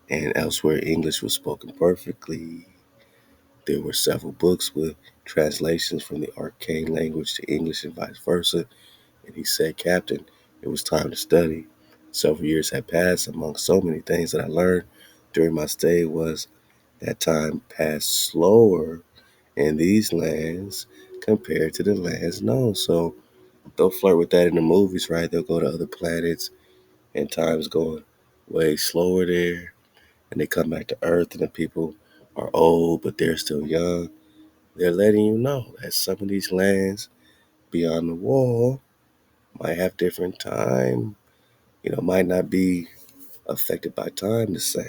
and elsewhere English was spoken perfectly. There were several books with translations from the arcane language to English and vice versa, and he said, Captain, it was time to study. Several years had passed. Among so many things that I learned during my stay was that time passed slower in these lands compared to the lands known. So they'll flirt with that in the movies, right? They'll go to other planets and time's going way slower there. And they come back to Earth and the people are old, but they're still young. They're letting you know that some of these lands beyond the wall might have different time, might not be affected by time the same,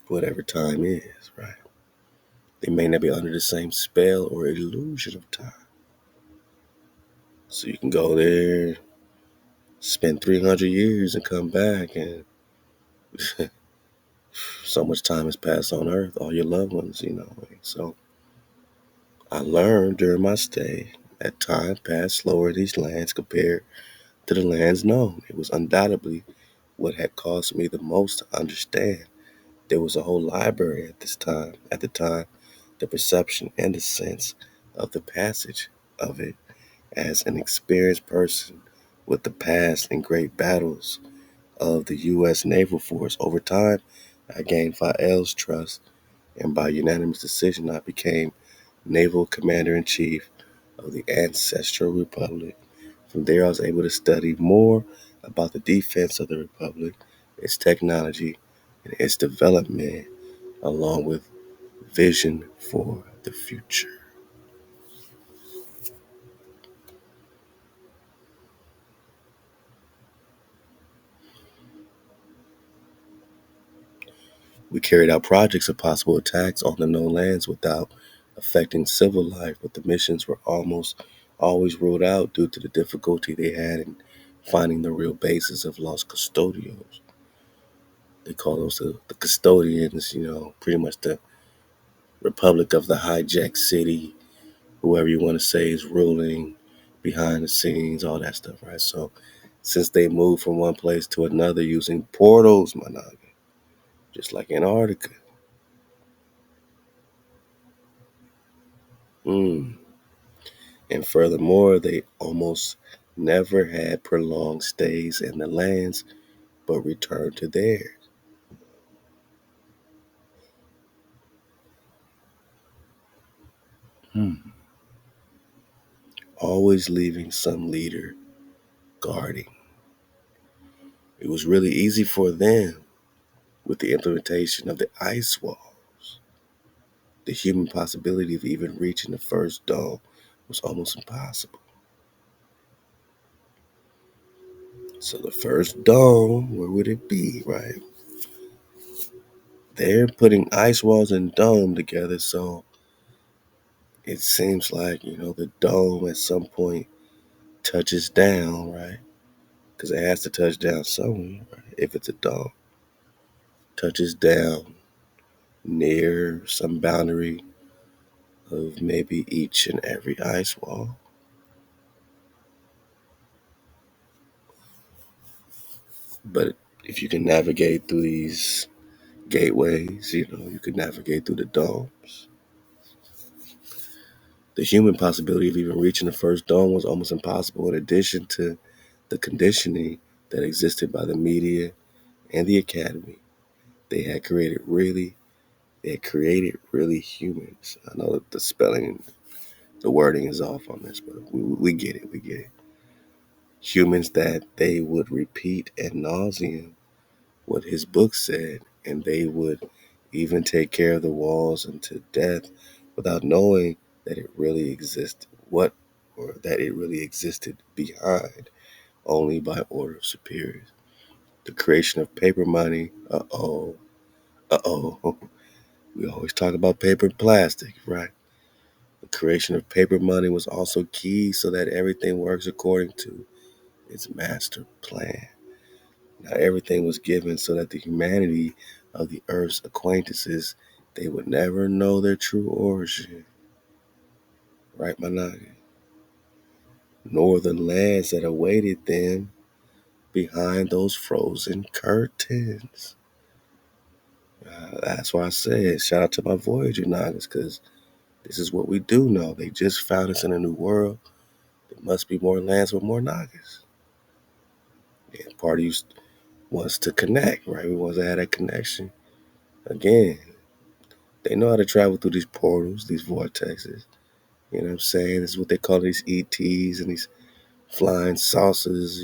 whatever time is, right? They may not be under the same spell or illusion of time. So you can go there, spend 300 years and come back, and so much time has passed on Earth, all your loved ones. So I learned during my stay that time passed slower in these lands compared to the lands known. It was undoubtedly what had caused me the most to understand. There was a whole library at the time, the perception and the sense of the passage of it as an experienced person with the past and great battles of the U.S. Naval Force. Over time, I gained Fael's trust, and by unanimous decision, I became Naval Commander-in-Chief of the Ancestral Republic. From there, I was able to study more about the defense of the Republic, its technology, and its development, along with vision for the future. We carried out projects of possible attacks on the known lands without affecting civil life, but the missions were almost always ruled out due to the difficulty they had in finding the real bases of lost custodials. They call those the custodians, pretty much the republic of the hijacked city, whoever you want to say is ruling behind the scenes, all that stuff, right? So since they moved from one place to another using portals, my naga, just like Antarctica. Mm. And furthermore, they almost never had prolonged stays in the lands, but returned to theirs. Always leaving some leader guarding. It was really easy for them with the implementation of the ice walls. The human possibility of even reaching the first dome was almost impossible. So the first dome, where would it be, right? They're putting ice walls and dome together, so it seems like, the dome at some point touches down, right? Because it has to touch down somewhere, right? If it's a dome. Touches down near some boundary of maybe each and every ice wall. But if you can navigate through these gateways, you can navigate through the domes. The human possibility of even reaching the first dome was almost impossible, in addition to the conditioning that existed by the media and the academy. They had created really humans. I know that the spelling, the wording is off on this, but we get it. We get it. Humans that they would repeat ad nauseum what his book said, and they would even take care of the walls unto death without knowing that it really existed, or that it really existed behind, only by order of superiors. The creation of paper money, we always talk about paper and plastic, right? The creation of paper money was also key so that everything works according to its master plan. Now everything was given so that the humanity of the earth's acquaintances, they would never know their true origin. Right, Managi? Nor the lands that awaited them behind those frozen curtains. That's why I said, shout out to my Voyager Nagas, because this is what we do know. They just found us in a new world. There must be more lands with more Nagas. And part of you wants to connect, right? We want to have that connection. Again, they know how to travel through these portals, these vortexes. You know what I'm saying? This is what they call these ETs and these flying saucers,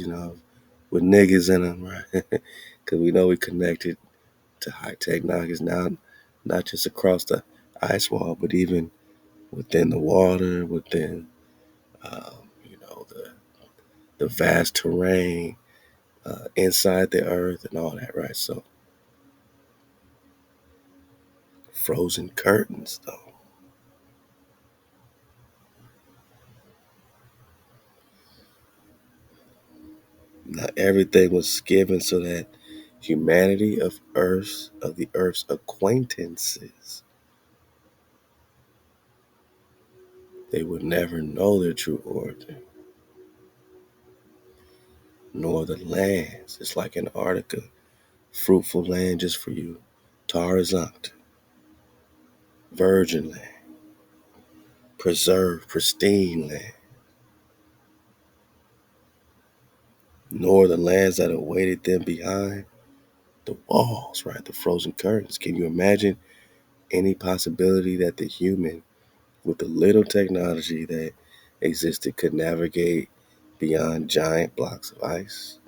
with niggas in them, right? Because we know we connected to high-tech Nagas now, not just across the ice wall, but even within the water, within, the vast terrain, inside the earth and all that, right? So, frozen curtains, though. Not everything was given so that humanity of the earth's acquaintances, they would never know their true origin, nor the lands. It's like Antarctica, fruitful land just for you. Tarzan, virgin land, preserved, pristine land, nor the lands that awaited them behind the walls, right? The frozen curtains. Can you imagine any possibility that the human, with the little technology that existed, could navigate beyond giant blocks of ice,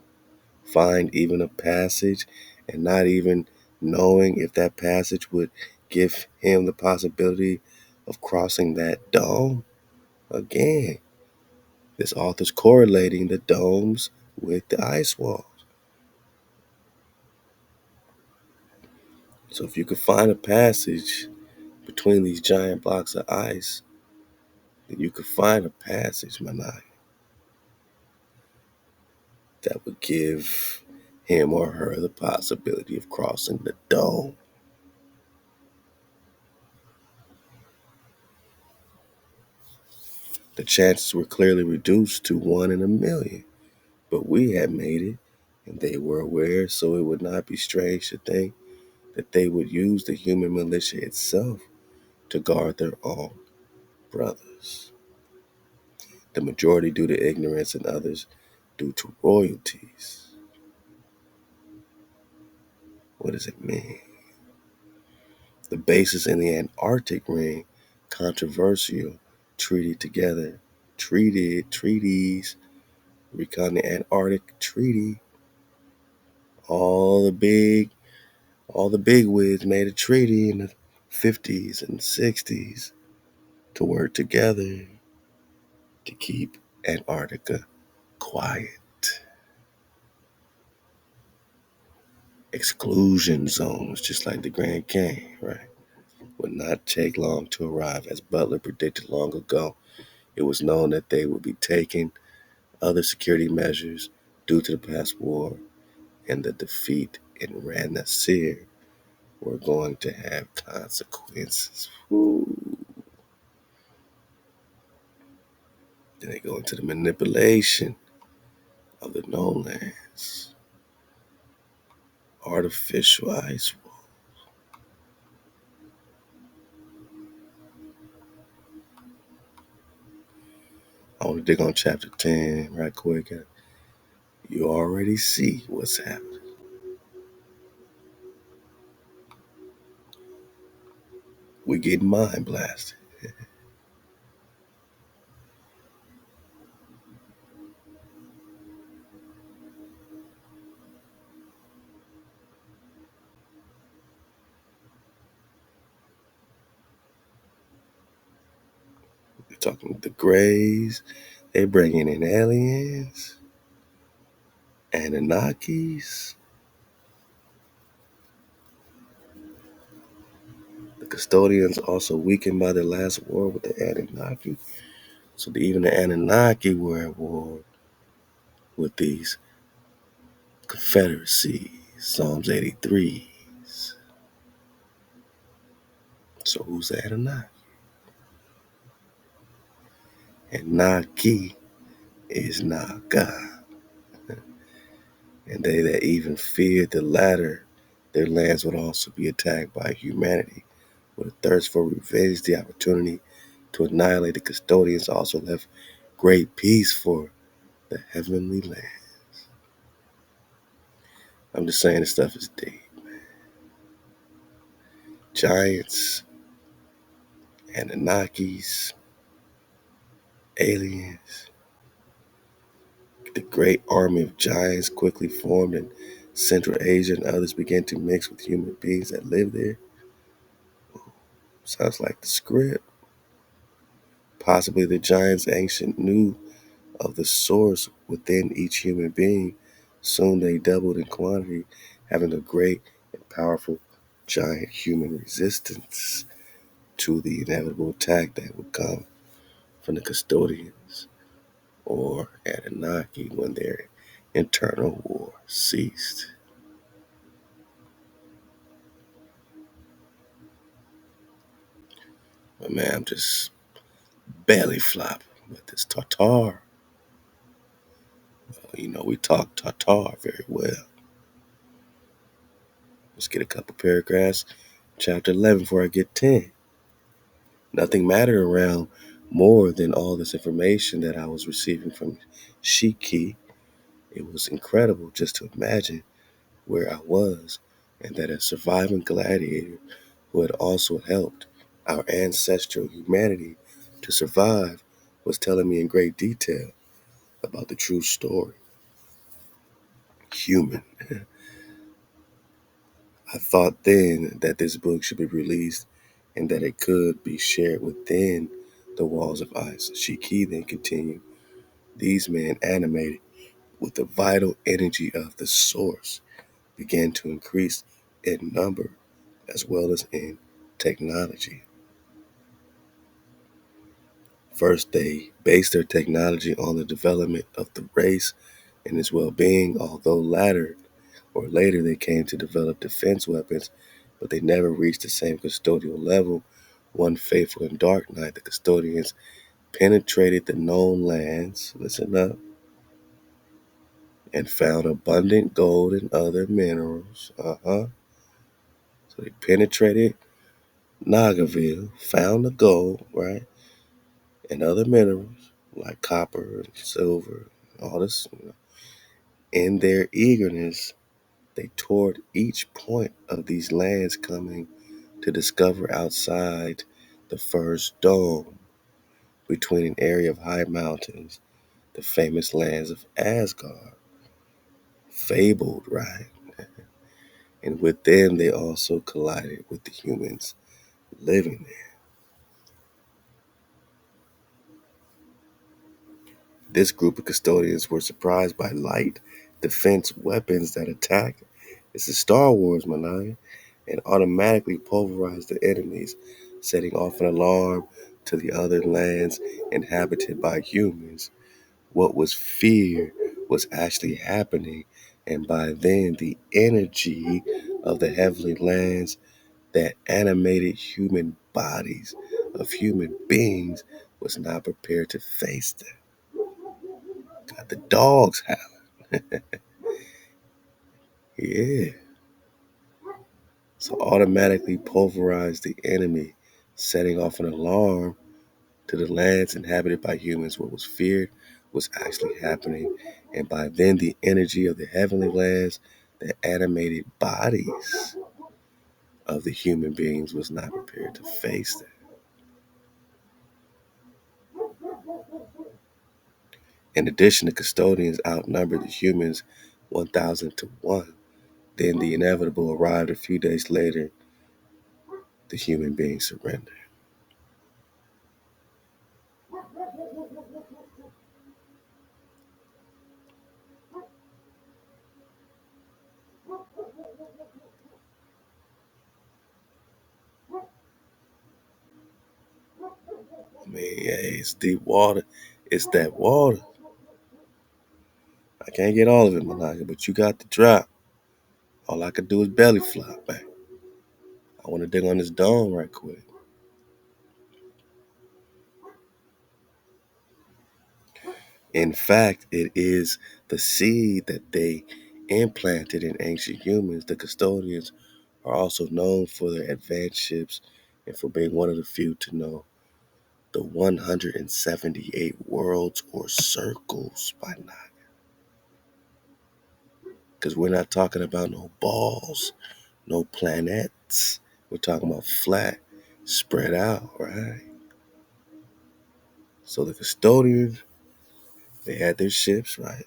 find even a passage, and not even knowing if that passage would give him the possibility of crossing that dome? Again, this author's correlating the domes with the ice walls. So if you could find a passage between these giant blocks of ice, then you could find a passage, Manai, that would give him or her the possibility of crossing the dome. The chances were clearly reduced to 1 in a million, but we had made it, and they were aware, so it would not be strange to think that they would use the human militia itself to guard their own brothers. the majority due to ignorance and others due to royalties. What does it mean? The bases in the Antarctic ring, controversial, treaties, recon the Antarctic Treaty. All the big wigs made a treaty in the 50s and 60s to work together to keep Antarctica quiet. Exclusion zones, just like the Grand Canyon, right? Would not take long to arrive, as Butler predicted long ago. It was known that they would be taking other security measures due to the past war and the defeat in Ranasir were going to have consequences. Woo. Then they go into the manipulation of the known lands. Artificial ice wall. I want to dig on chapter 10 right quick. You already see what's happening. We get mind blasted. We're talking the Greys. They bringing in aliens, Anunnakis. The custodians also weakened by their last war with the Anunnaki. So even the Anunnaki were at war with these confederacies, Psalms 83s. So who's the Anunnaki? And Naki is not God. And they that even feared the latter, their lands would also be attacked by humanity. With a thirst for revenge, the opportunity to annihilate the custodians also left great peace for the heavenly land. I'm just saying this stuff is deep. Giants, Anunnakis, aliens. The great army of giants quickly formed in Central Asia, and others began to mix with human beings that lived there. Sounds like the script. Possibly the giants ancient knew of the source within each human being. Soon they doubled in quantity, having a great and powerful giant human resistance to the inevitable attack that would come from the custodians or Anunnaki when their internal war ceased. But man, I'm just belly flopping with this Tatar. You know, we talk Tatar very well. Let's get a couple paragraphs. Chapter 11 before I get 10. Nothing mattered around more than all this information that I was receiving from Shiki. It was incredible just to imagine where I was, and that a surviving gladiator who had also helped our ancestral humanity to survive was telling me in great detail about the true story. Human. I thought then that this book should be released and that it could be shared within the walls of ice. Shiki then continued, these men, animated with the vital energy of the source, began to increase in number as well as in technology. First, they based their technology on the development of the race and its well-being, although later they came to develop defense weapons, but they never reached the same custodial level. One fateful and dark night, the custodians penetrated the known lands, listen up, and found abundant gold and other minerals. So they penetrated Nagaville, found the gold, right, and other minerals, like copper and silver, all this. In their eagerness, they toured each point of these lands, coming to discover outside the first dome, between an area of high mountains, the famous lands of Asgard, fabled, right? And with them, they also collided with the humans living there. This group of custodians were surprised by light defense weapons that attacked. This is Star Wars, Manaya, and automatically pulverized the enemies, setting off an alarm to the other lands inhabited by humans. What was feared was actually happening, and by then the energy of the heavenly lands that animated human bodies of human beings was not prepared to face them. Got the dogs howling. Yeah. So automatically pulverized the enemy, setting off an alarm to the lands inhabited by humans. What was feared was actually happening, and by then the energy of the heavenly lands that animated bodies of the human beings was not prepared to face them. In addition, the custodians outnumbered the humans 1,000 to 1. Then the inevitable arrived a few days later. The human beings surrendered. I mean, yeah, it's deep water. It's that water. I can't get all of it, Malaka, but you got the drop. All I could do is belly flop, man. I want to dig on this dome right quick. In fact, it is the seed that they implanted in ancient humans. The custodians are also known for their advanced ships and for being one of the few to know the 178 worlds or circles by night. Because we're not talking about no balls, no planets. We're talking about flat, spread out, right? So the custodians, they had their ships, right?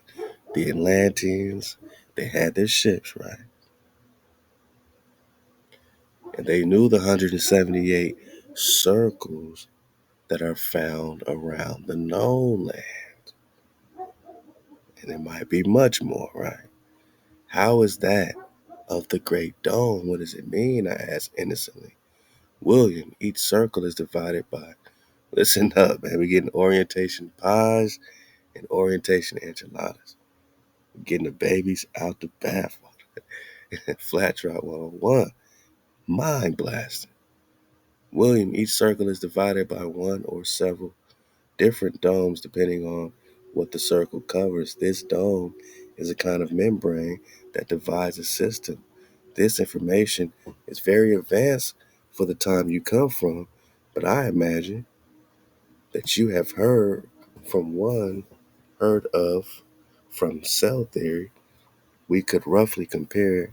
The Atlanteans, they had their ships, right? And they knew the 178 circles that are found around the known land. And there might be much more, right? How is that of the Great Dome? What does it mean? I asked innocently. William, each circle is divided by, listen up, man, we're getting orientation pies and orientation enchiladas. We're getting the babies out the bathwater. Flat Trot 101. Mind blasting. William, each circle is divided by one or several different domes depending on what the circle covers. This dome is a kind of membrane that divides a system. This information is very advanced for the time you come from, but I imagine that you have heard of from cell theory. We could roughly compare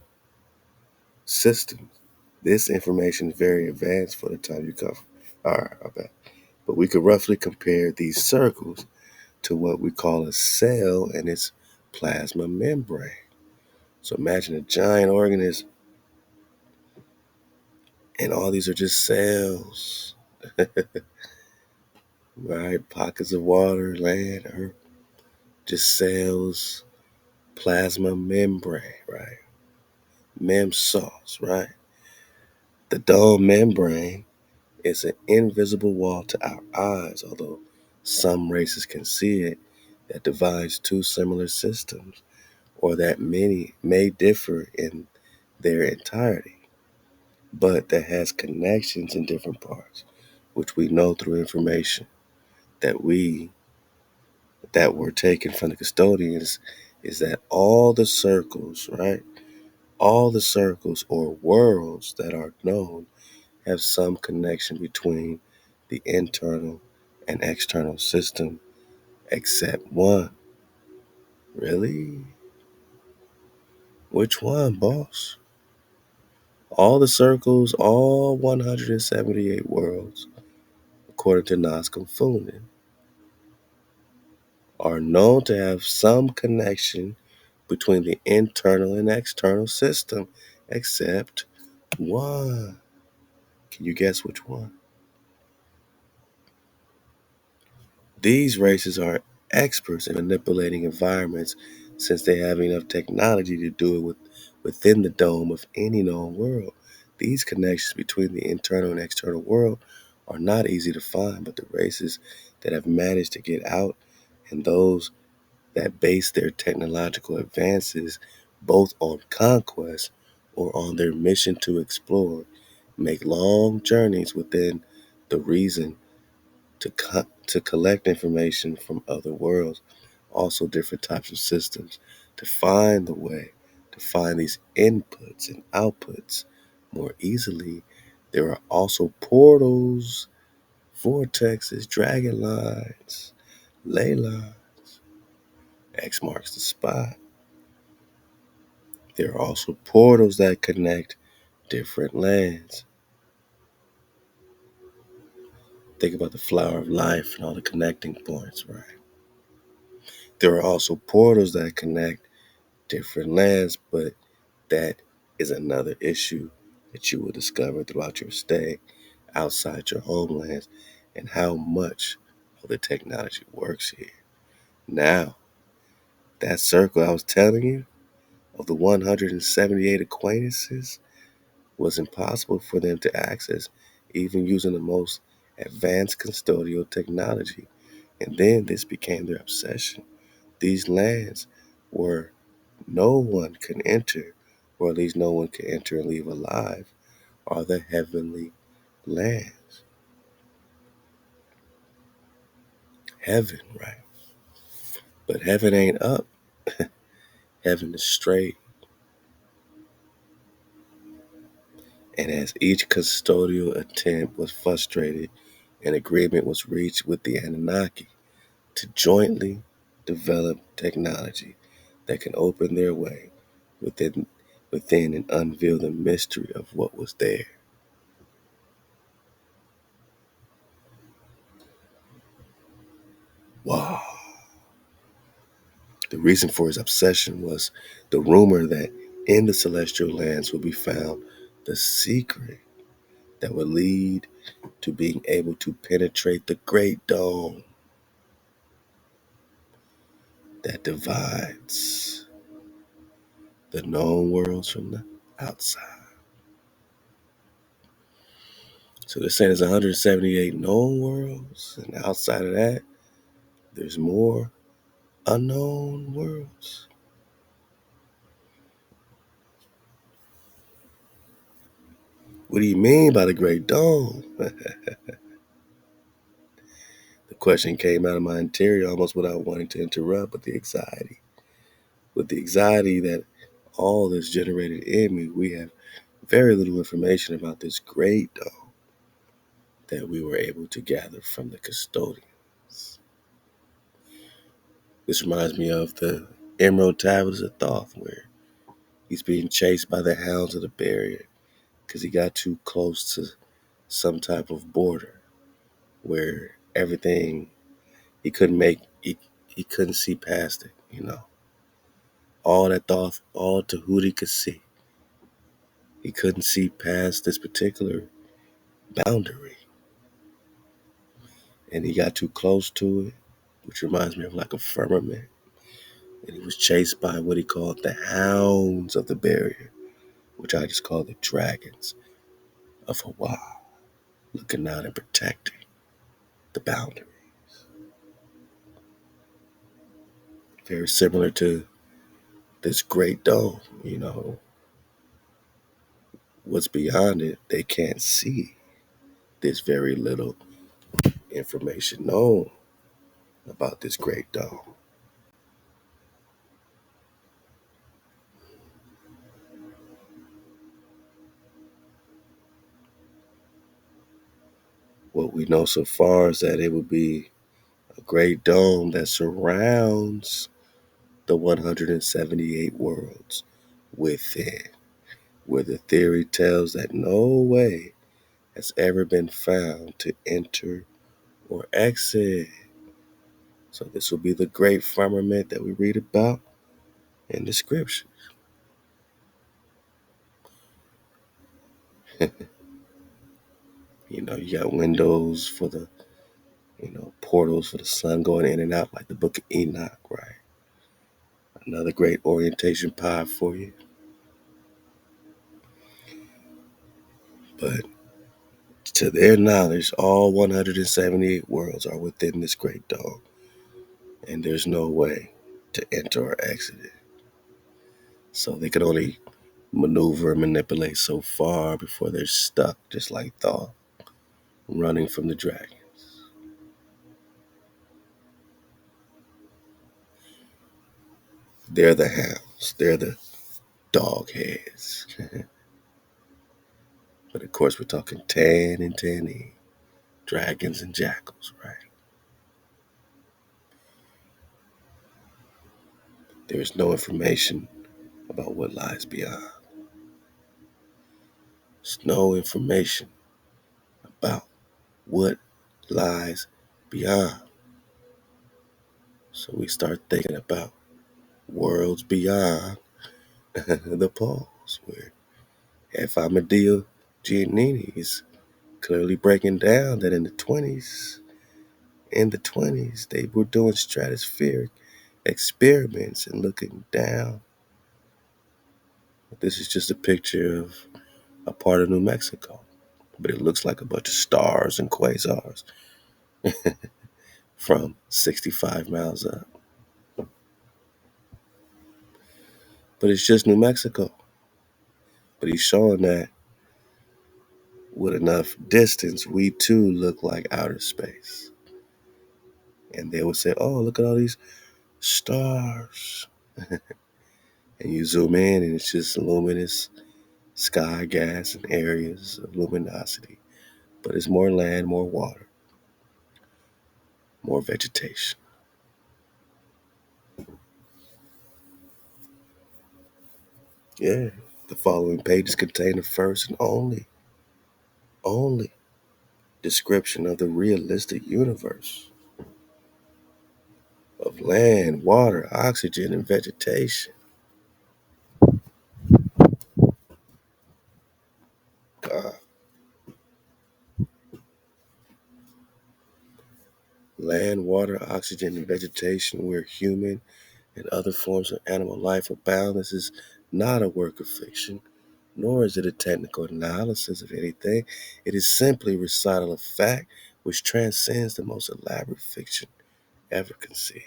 systems. This information is very advanced for the time you come from. All right, I bet. But we could roughly compare these circles to what we call a cell and its plasma membrane. So imagine a giant organism, and all these are just cells, right? Pockets of water, land, earth, just cells, plasma membrane, right? Mem sauce, right? The dome membrane is an invisible wall to our eyes, although some races can see it, that divides two similar systems, or that many may differ in their entirety, but that has connections in different parts, which we know through information that were taken from the custodians, is that all the circles, right? All the circles or worlds that are known have some connection between the internal and external system except one. Really? Which one, boss? All the circles, all 178 worlds, according to Nazcum Funin, are known to have some connection between the internal and external system, except one. Can you guess which one? These races are experts in manipulating environments since they have enough technology to do it within the dome of any known world. These connections between the internal and external world are not easy to find, but the races that have managed to get out and those that base their technological advances both on conquest or on their mission to explore make long journeys within the reason to collect information from other worlds, also different types of systems, to find the way to find these inputs and outputs more easily. There are also portals, vortexes, dragon lines, ley lines. X marks the spot. There are also portals that connect different lands. Think about the flower of life and all the connecting points, right? There are also portals that connect different lands, but that is another issue that you will discover throughout your stay outside your homelands and how much of the technology works here. Now, that circle I was telling you of the 178 acquaintances was impossible for them to access, even using the most advanced custodial technology. And then this became their obsession. These lands were no one can enter, or at least no one can enter and leave alive, are the heavenly lands. Heaven, right? But heaven ain't up. Heaven is straight. And as each custodial attempt was frustrated, an agreement was reached with the Anunnaki to jointly develop technology that can open their way within, within and unveil the mystery of what was there. Wow. The reason for his obsession was the rumor that in the celestial lands would be found the secret that would lead to being able to penetrate the great dome that divides the known worlds from the outside. So they're saying there's 178 known worlds, and outside of that, there's more unknown worlds. What do you mean by the great dome? The question came out of my interior almost without wanting to interrupt, but the anxiety. With the anxiety that all is generated in me, we have very little information about this great dome that we were able to gather from the custodians. This reminds me of the Emerald Tablets of Thoth, where he's being chased by the hounds of the barrier because he got too close to some type of border where everything he couldn't see past it, you know. All that Thoth, all Tahuti could see. He couldn't see past this particular boundary. And he got too close to it, which reminds me of like a firmament. And he was chased by what he called the hounds of the barrier, which I just call the dragons of HaWah, looking out and protecting the boundary. Very similar to this great dome, you know. What's beyond it, they can't see. There's very little information known about this great dome. What we know so far is that it would be a great dome that surrounds the 178 worlds within, where the theory tells that no way has ever been found to enter or exit. So this will be the great firmament that we read about in the scripture. You got windows for the, portals for the sun going in and out, like the book of Enoch, right? Another great orientation pod for you. But to their knowledge, all 178 worlds are within this great dome, and there's no way to enter or exit it. So they could only maneuver and manipulate so far before they're stuck, just like Thoth, running from the dragons. They're the hounds. They're the dog heads. But of course, we're talking Tan and Tanny, dragons and jackals, right? There is no information about what lies beyond. There's no information about what lies beyond. So we start thinking about worlds beyond the poles, where Ephemedia Giannini is clearly breaking down that in the 20s, they were doing stratospheric experiments and looking down. This is just a picture of a part of New Mexico, but it looks like a bunch of stars and quasars from 65 miles up. But it's just New Mexico. But he's showing that with enough distance, we too look like outer space. And they would say, oh, look at all these stars. And you zoom in and it's just luminous sky, gas, and areas of luminosity. But it's more land, more water, more vegetation. Yeah, the following pages contain the first and only description of the realistic universe of land, water, oxygen, and vegetation. God. Land, water, oxygen, and vegetation, where human and other forms of animal life abound. This is not a work of fiction, nor is it a technical analysis of anything. It is simply a recital of fact which transcends the most elaborate fiction ever conceived.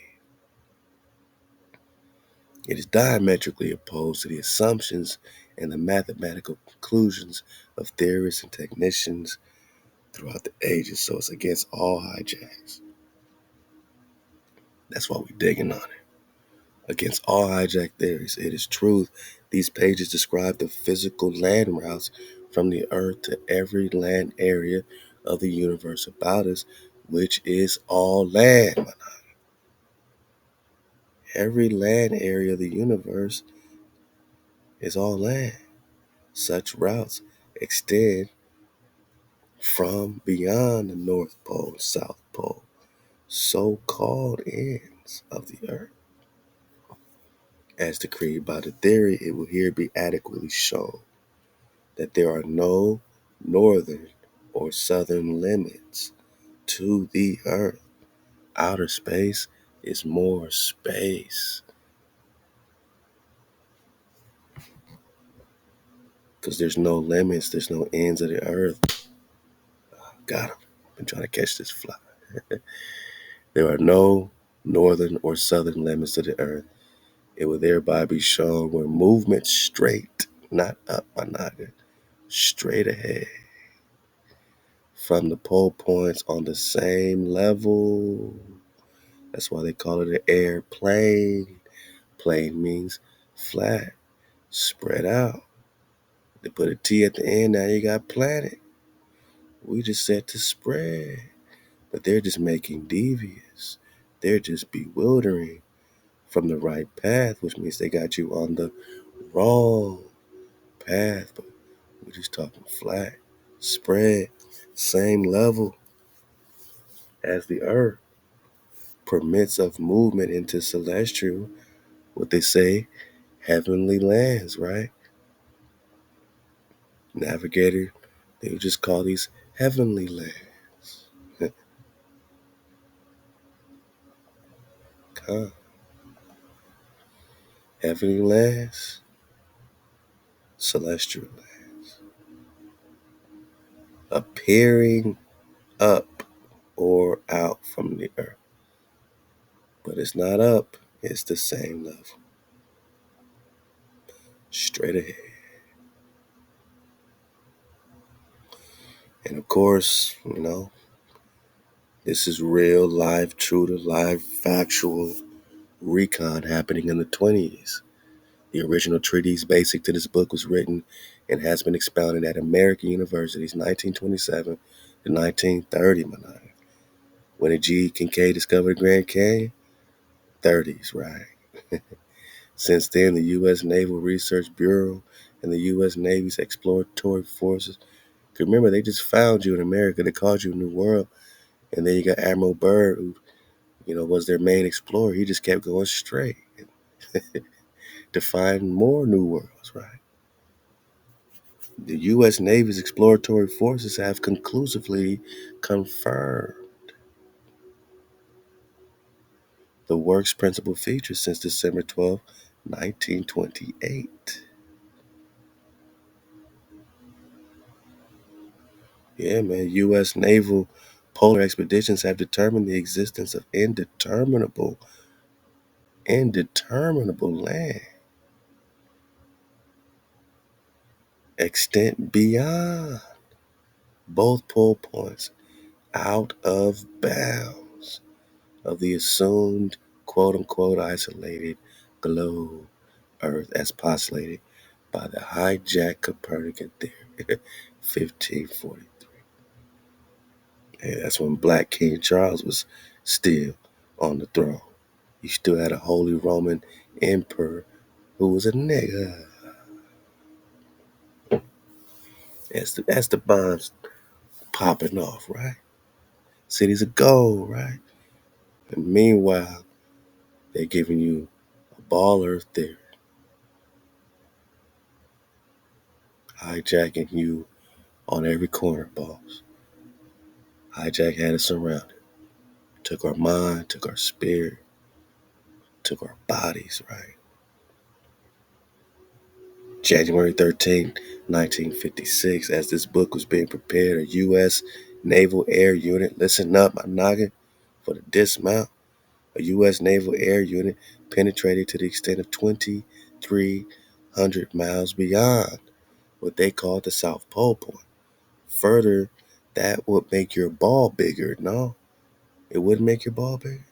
It is diametrically opposed to the assumptions and the mathematical conclusions of theorists and technicians throughout the ages, so it's against all hijacks. That's why we're digging on it. Against all hijack theories, it is truth. These pages describe the physical land routes from the earth to every land area of the universe about us, which is all land. Every land area of the universe is all land. Such routes extend from beyond the North Pole, South Pole, so-called ends of the earth. As decreed by the theory, it will here be adequately shown that there are no northern or southern limits to the earth. Outer space is more space. Because there's no limits, there's no ends of the earth. Got him. Been trying to catch this fly. There are no northern or southern limits to the earth. It will thereby be shown where movement straight, not up my noggin, straight ahead from the pole points on the same level. That's why they call it an airplane. Plane means flat, spread out. They put a T at the end, now you got planet. We just said to spread, but they're just making devious. They're just bewildering from the right path, which means they got you on the wrong path. But we're just talking flat, spread, same level as the earth, permits of movement into celestial, what they say, heavenly lands, right? Navigator, they would just call these heavenly lands. Huh? Heavenly lands, celestial lands. Appearing up or out from the earth. But it's not up, it's the same level. Straight ahead. And of course, this is real, live, true to life, factual recon happening in the 20s. The original treatise basic to this book was written and has been expounded at American universities 1927 to 1930, when a G. Kincaid discovered Grand Canyon, 30s, right? Since then, the U.S. Naval Research Bureau and the U.S. Navy's exploratory forces, because remember, they just found you in America. They called you a New World. And then you got Admiral Byrd, who, was their main explorer. He just kept going straight to find more new worlds, right? The U.S. Navy's exploratory forces have conclusively confirmed the work's principal features since December 12, 1928. Yeah, man. U.S. naval polar expeditions have determined the existence of indeterminable land extent beyond both pole points, out of bounds of the assumed quote-unquote isolated globe Earth as postulated by the hijacked Copernican theory, 1543. Hey, that's when Black King Charles was still on the throne. You still had a Holy Roman Emperor who was a nigga. That's the bombs popping off, right? Cities of gold, right? And meanwhile, they're giving you a ball earth theory, hijacking you on every corner, boss. Hijack had us surrounded. Took our mind, took our spirit, took our bodies, right? January 13, 1956, as this book was being prepared, a U.S. Naval Air Unit, listen up, my noggin, for the dismount. A U.S. Naval Air Unit penetrated to the extent of 2,300 miles beyond what they called the South Pole point. Further, that would make your ball bigger. No, it wouldn't make your ball bigger.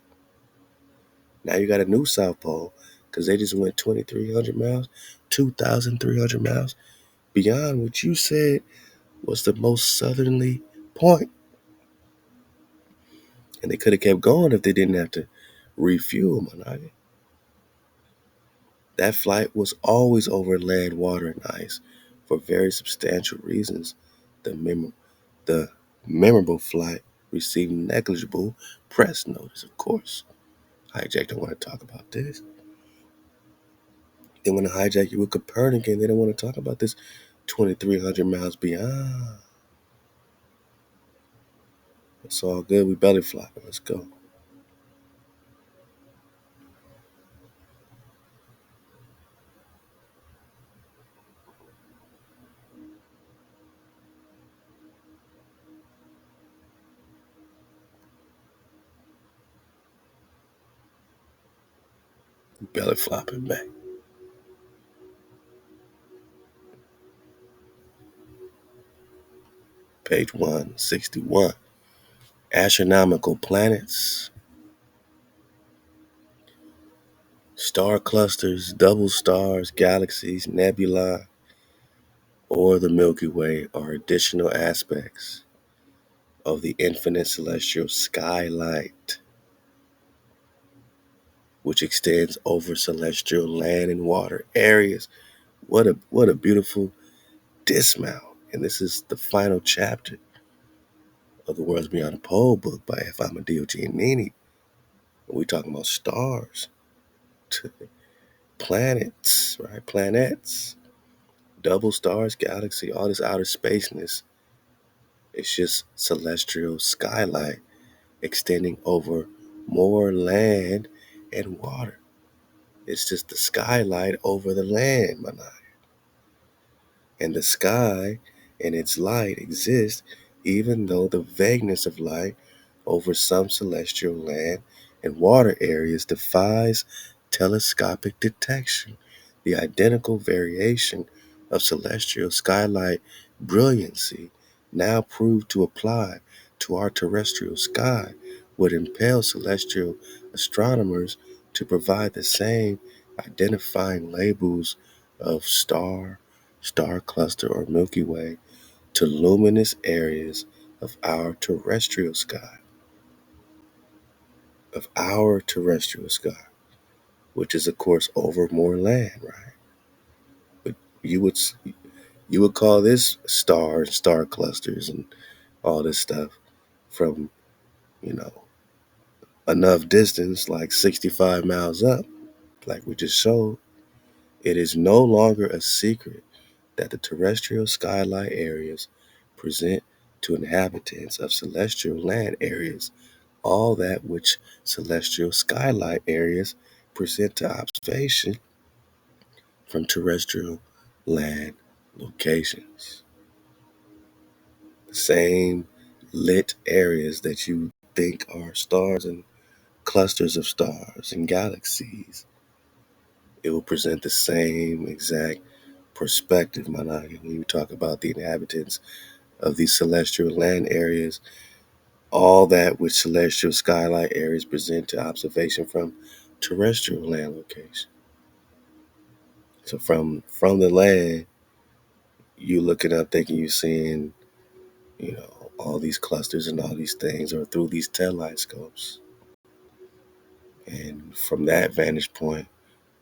Now you got a new South Pole because they just went 2,300 miles, 2,300 miles beyond what you said was the most southerly point. And they could have kept going if they didn't have to refuel, Manage. That flight was always over land, water, and ice for very substantial reasons. The memorable flight received negligible press notice, of course. Hijack don't want to talk about this. They want to hijack you with Copernican. They don't want to talk about this 2,300 miles beyond. It's all good. We belly flopping. Let's go. We belly flopping back. Page 161. Astronomical planets, star clusters, double stars, galaxies, nebulae, or the Milky Way are additional aspects of the infinite celestial skylight. which extends over celestial land and water areas. What a beautiful dismount. And this is the final chapter of The Worlds Beyond the Pole book by Fama Giannini. We're talking about stars, planets, right? Planets, double stars, galaxy, all this outer spaceness. It's just celestial skylight extending over more land and water. It's just the skylight over the land, Manai. And the sky and its light exist even though the vagueness of light over some celestial land and water areas defies telescopic detection. The identical variation of celestial skylight brilliancy now proved to apply to our terrestrial sky would impel celestial astronomers to provide the same identifying labels of star cluster, or Milky Way to luminous areas of our terrestrial sky, which is of course over more land, right? But you would you would call this star clusters and all this stuff from, you know, enough distance, like 65 miles up, like we just showed. It is no longer a secret that the terrestrial skylight areas present to inhabitants of celestial land areas all that which celestial skylight areas present to observation from terrestrial land locations. The same lit areas that you think are stars and clusters of stars and galaxies, it will present the same exact perspective, Managi, when you talk about the inhabitants of these celestial land areas, all that which celestial skylight areas present to observation from terrestrial land location. So from the land, you looking up thinking you're seeing, you know, all these clusters and all these things, or through these telescopes. And from that vantage point,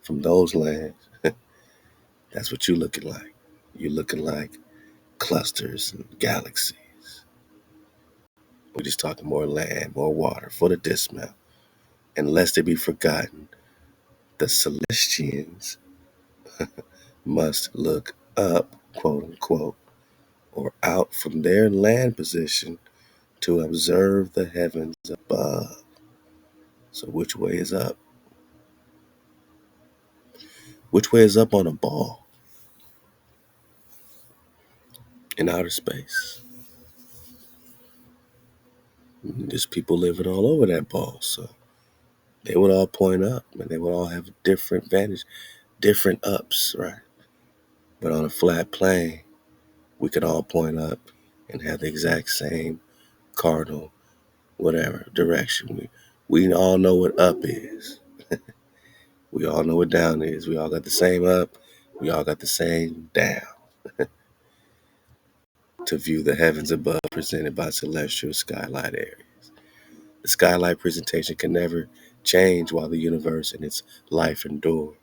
from those lands, that's what you're looking like. You're looking like clusters and galaxies. We're just talking more land, more water for the dismount. And lest it be forgotten, the Celestians must look up, quote unquote, or out from their land position to observe the heavens above. So which way is up? Which way is up on a ball in outer space? There's people living all over that ball, so they would all point up, and they would all have different vantage, different ups, right? But on a flat plane, we could all point up and have the exact same cardinal, whatever direction. We all know what up is. We all know what down is. We all got the same up. We all got the same down to view the heavens above presented by celestial skylight areas. The skylight presentation can never change while the universe and its life endure.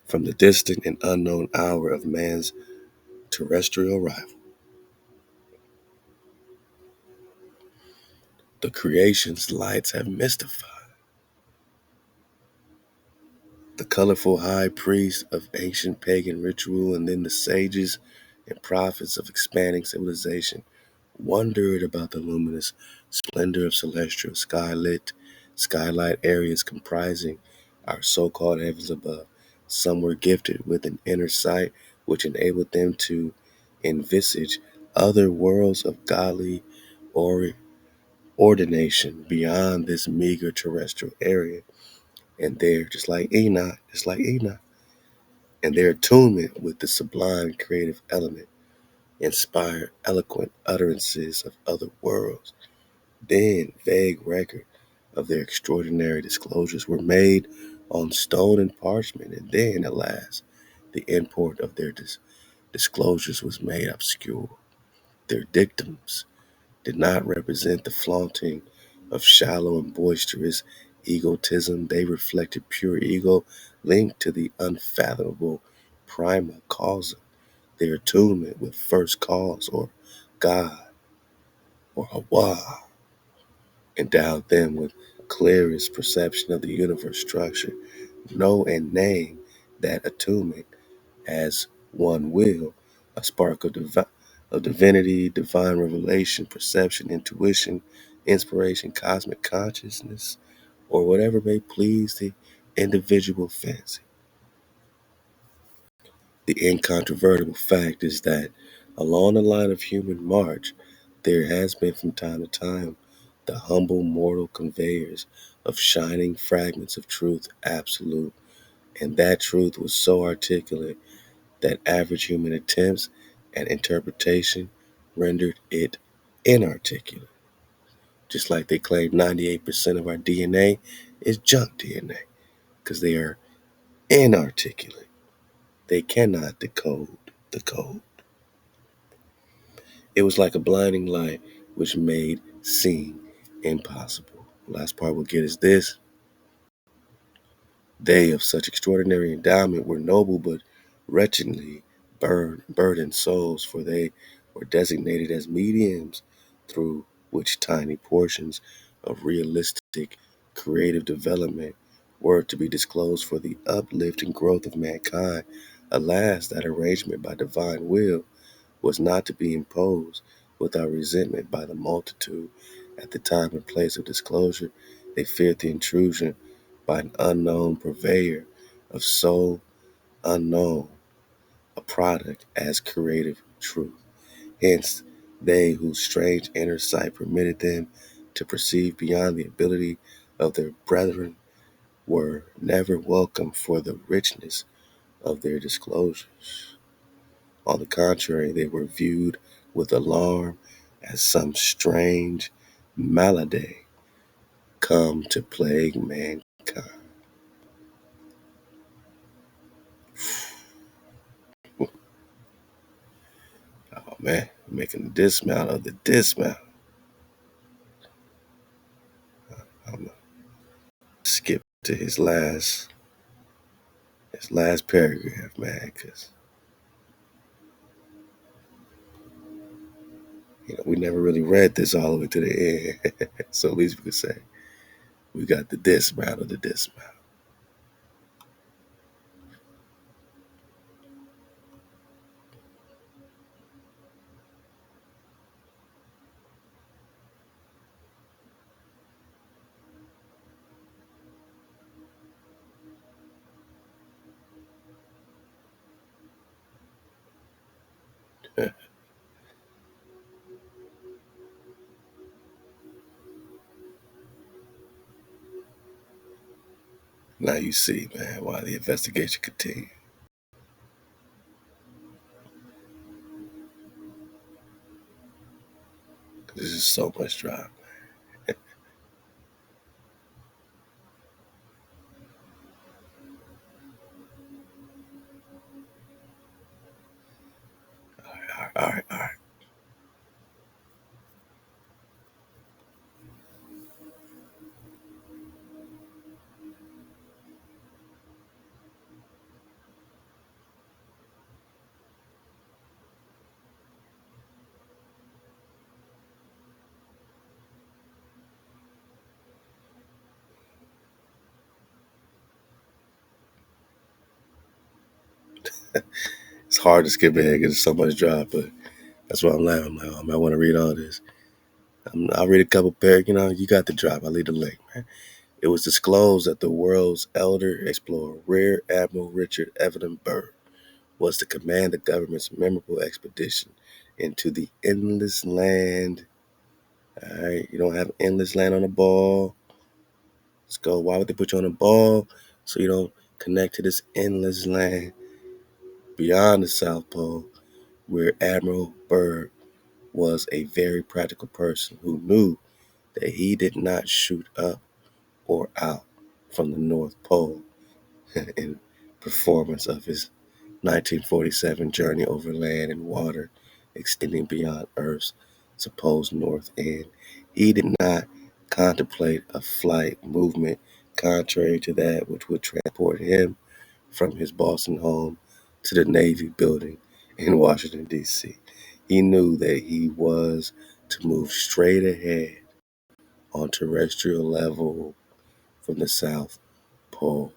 From the distant and unknown hour of man's terrestrial arrival, the creation's lights have mystified the colorful high priest of ancient pagan ritual, and then the sages and prophets of expanding civilization wondered about the luminous splendor of celestial skylight areas comprising our so-called heavens above. Some were gifted with an inner sight which enabled them to envisage other worlds of godly or ordination beyond this meager terrestrial area. And they're just like Enoch, and their attunement with the sublime creative element inspired eloquent utterances of other worlds. Then vague record of their extraordinary disclosures were made on stone and parchment, and then, alas, the import of their disclosures was made obscure. Their dictums did not represent the flaunting of shallow and boisterous egotism. They reflected pure ego linked to the unfathomable prima causa. Their attunement with first cause or God or HaWah endowed them with clearest perception of the universe structure. Know and name that attunement as one will, a spark of divinity, divine revelation, perception, intuition, inspiration, cosmic consciousness, or whatever may please the individual fancy. The incontrovertible fact is that along the line of human march, there has been from time to time the humble mortal conveyors of shining fragments of truth absolute, and that truth was so articulate that average human attempts at interpretation rendered it inarticulate. Just like they claim 98% of our DNA is junk DNA, because they are inarticulate. They cannot decode the code. It was like a blinding light which made seeing impossible. The last part we'll get is this. They of such extraordinary endowment were noble but wretchedly burdened souls, for they were designated as mediums through which tiny portions of realistic creative development were to be disclosed for the uplift and growth of mankind. Alas, that arrangement by divine will was not to be imposed without resentment by the multitude. At the time and place of disclosure, they feared the intrusion by an unknown purveyor of so unknown a product as creative truth. Hence, they whose strange inner sight permitted them to perceive beyond the ability of their brethren were never welcome for the richness of their disclosures. On the contrary, they were viewed with alarm as some strange malady come to plague mankind. Oh man, making a dismount of the dismount. I'm gonna skip to his last paragraph, man, because we never really read this all the way to the end. So at least we could say we got the dismount of the dismount. Now you see, man, why the investigation continued. There's just so much drama. All right, all right. It's hard to skip ahead because there's so much drama, but that's why I'm laughing. I'm like, oh, man, I want to read all this. I'll read a couple paragraphs. You got the drop. I'll leave the link, man. It was disclosed that the world's elder explorer, Rear Admiral Richard Evan Byrd, was to command the government's memorable expedition into the endless land. All right, you don't have endless land on the ball. Let's go. Why would they put you on a ball? So you don't connect to this endless land beyond the South Pole, where Admiral Byrd was a very practical person who knew that he did not shoot up or out from the North Pole in performance of his 1947 journey over land and water extending beyond Earth's supposed north end. He did not contemplate a flight movement contrary to that which would transport him from his Boston home to the Navy building in Washington, D.C. He knew that he was to move straight ahead on terrestrial level from the South Pole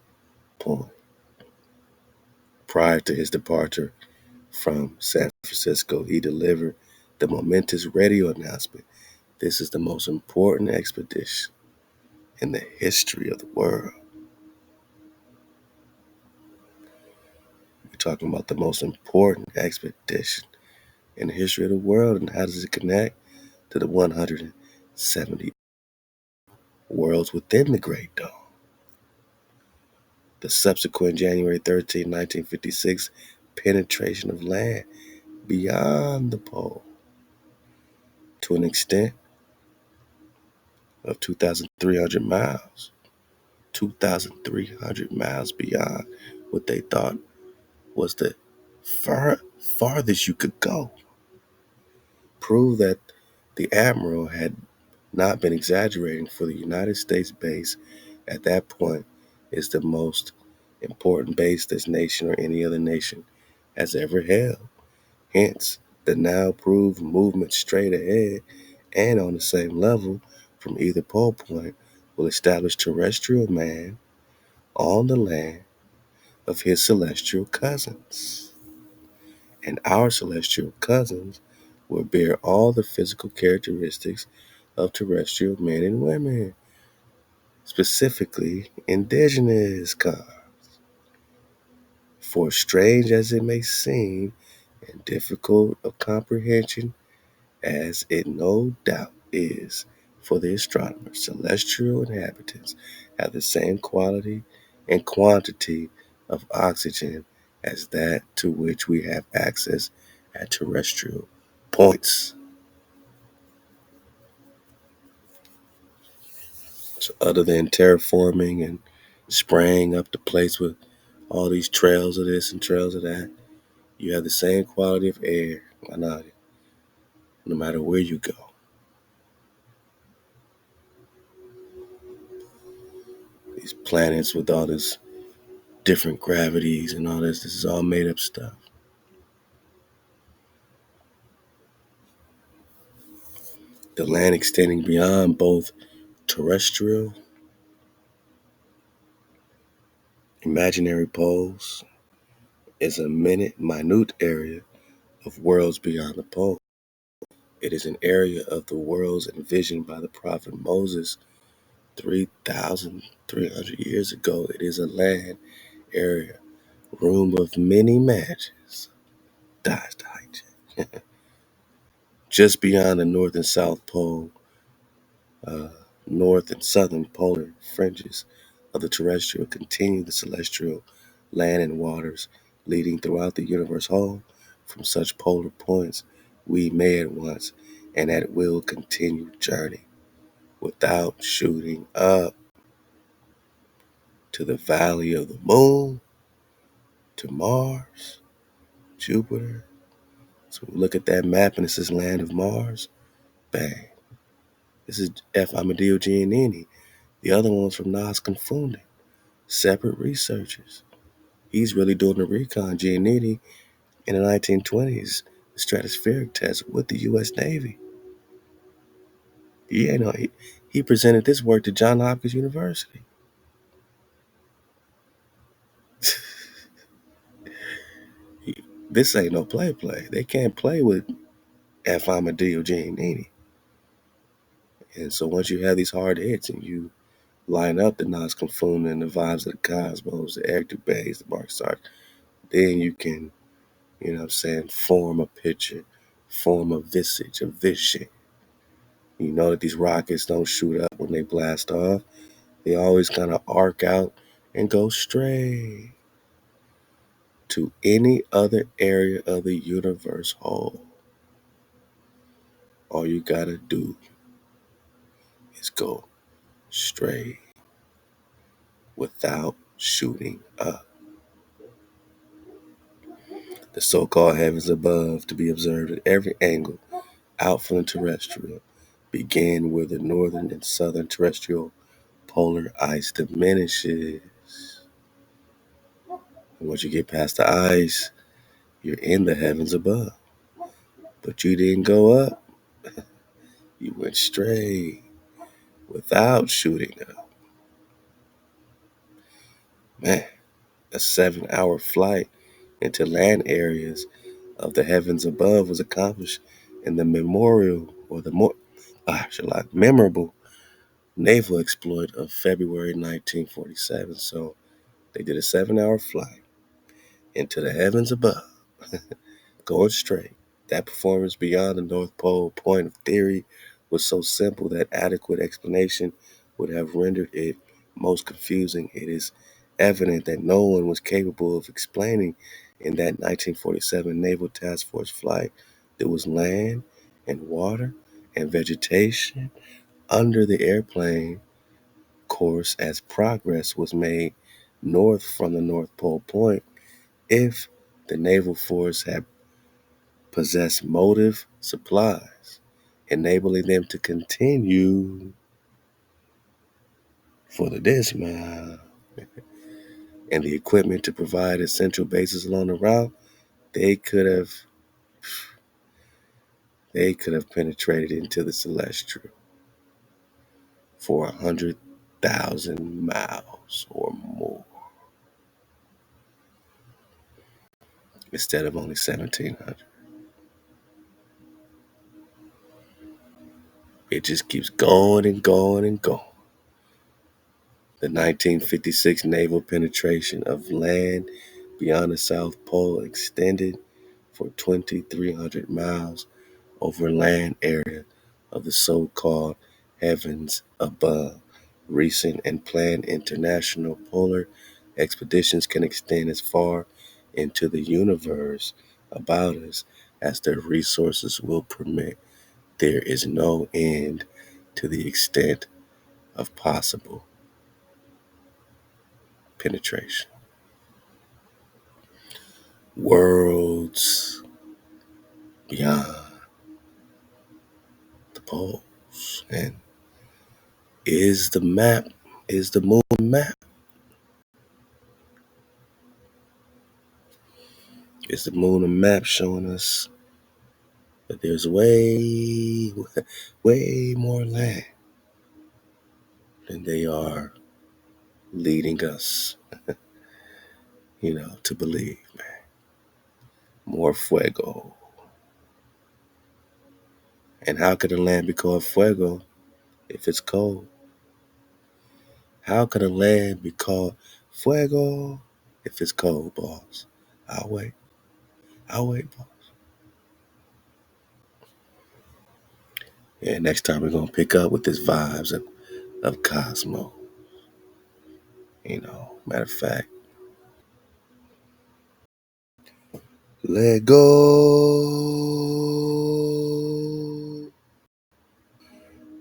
point. Prior to his departure from San Francisco, he delivered the momentous radio announcement. This is the most important expedition in the history of the world. We're talking about the most important expedition in the history of the world, and how does it connect to the 170 worlds within the Great Dome? The subsequent January 13, 1956 penetration of land beyond the pole to an extent of 2,300 miles. 2,300 miles beyond what they thought was the farthest you could go. Prove that the Admiral had not been exaggerating, for the United States base at that point is the most important base this nation or any other nation has ever held. Hence, the now proved movement straight ahead and on the same level from either pole point will establish terrestrial man on the land of his celestial cousins. And our celestial cousins will bear all the physical characteristics of terrestrial men and women, specifically indigenous cars. For strange as it may seem and difficult of comprehension, as it no doubt is for the astronomers, celestial inhabitants have the same quality and quantity of oxygen as that to which we have access at terrestrial points. So other than terraforming and spraying up the place with all these trails of this and trails of that, you have the same quality of air, no matter where you go. These planets with all this different gravities and all this is all made up stuff. The land extending beyond both terrestrial, imaginary poles is a minute area of worlds beyond the pole. It is an area of the worlds envisioned by the prophet Moses 3,300 years ago. It is a land area, room of many mansions. Just beyond the north and south pole, north and southern polar fringes of the terrestrial continue the celestial land and waters leading throughout the universe whole. From such polar points, we may at once and at will continue journey without shooting up to the valley of the moon, to Mars, Jupiter. So we look at that map and it says land of Mars. Bang. This is F. Amadeo Giannini. The other one's from Nas Confounded. Separate researchers. He's really doing the recon. Giannini in the 1920s, the stratospheric test with the U.S. Navy. Yeah, no, he presented this work to Johns Hopkins University. This ain't no play. They can't play with F. Amadeo Giannini. And so once you have these hard hits and you line up the Nas Confounded and the vibes of the cosmos, the Eric Bays, the Mark Stark, then you can, form a picture, form a visage, a vision. You know that these rockets don't shoot up when they blast off. They always kind of arc out and go straight to any other area of the universe whole. All you gotta do is go straight without shooting up. The so-called heavens above to be observed at every angle out from the terrestrial. begin where the northern and southern terrestrial polar ice diminishes. And once you get past the ice, you're in the heavens above. But you didn't go up, you went straight without shooting up. Man, a 7-hour flight into land areas of the heavens above was accomplished in the memorable naval exploit of February 1947. So they did a 7-hour flight into the heavens above, going straight. That performance beyond the North Pole point of theory was so simple that adequate explanation would have rendered it most confusing. It is evident that no one was capable of explaining in that 1947 Naval Task Force flight. There was land and water and vegetation under the airplane course as progress was made north from the North Pole point. If the naval force had possessed motive supplies, enabling them to continue for the dismount and the equipment to provide essential bases along the route, they could have penetrated into the celestial for 100,000 miles or more instead of only 1,700. It just keeps going and going and going. The 1956 naval penetration of land beyond the South Pole extended for 2,300 miles over land area of the so-called heavens above. Recent and planned international polar expeditions can extend as far into the universe about us as their resources will permit. There is no end to the extent of possible penetration. Worlds beyond the poles. And is the moon map? Is the moon a map showing us that there's way more land than they are leading us, to believe, man. More fuego. And how could a land be called fuego if it's cold? How could a land be called fuego if it's cold, boss? I'll wait. Boss. Yeah, next time we're gonna pick up with this vibes of Cosmo. Matter of fact, let go.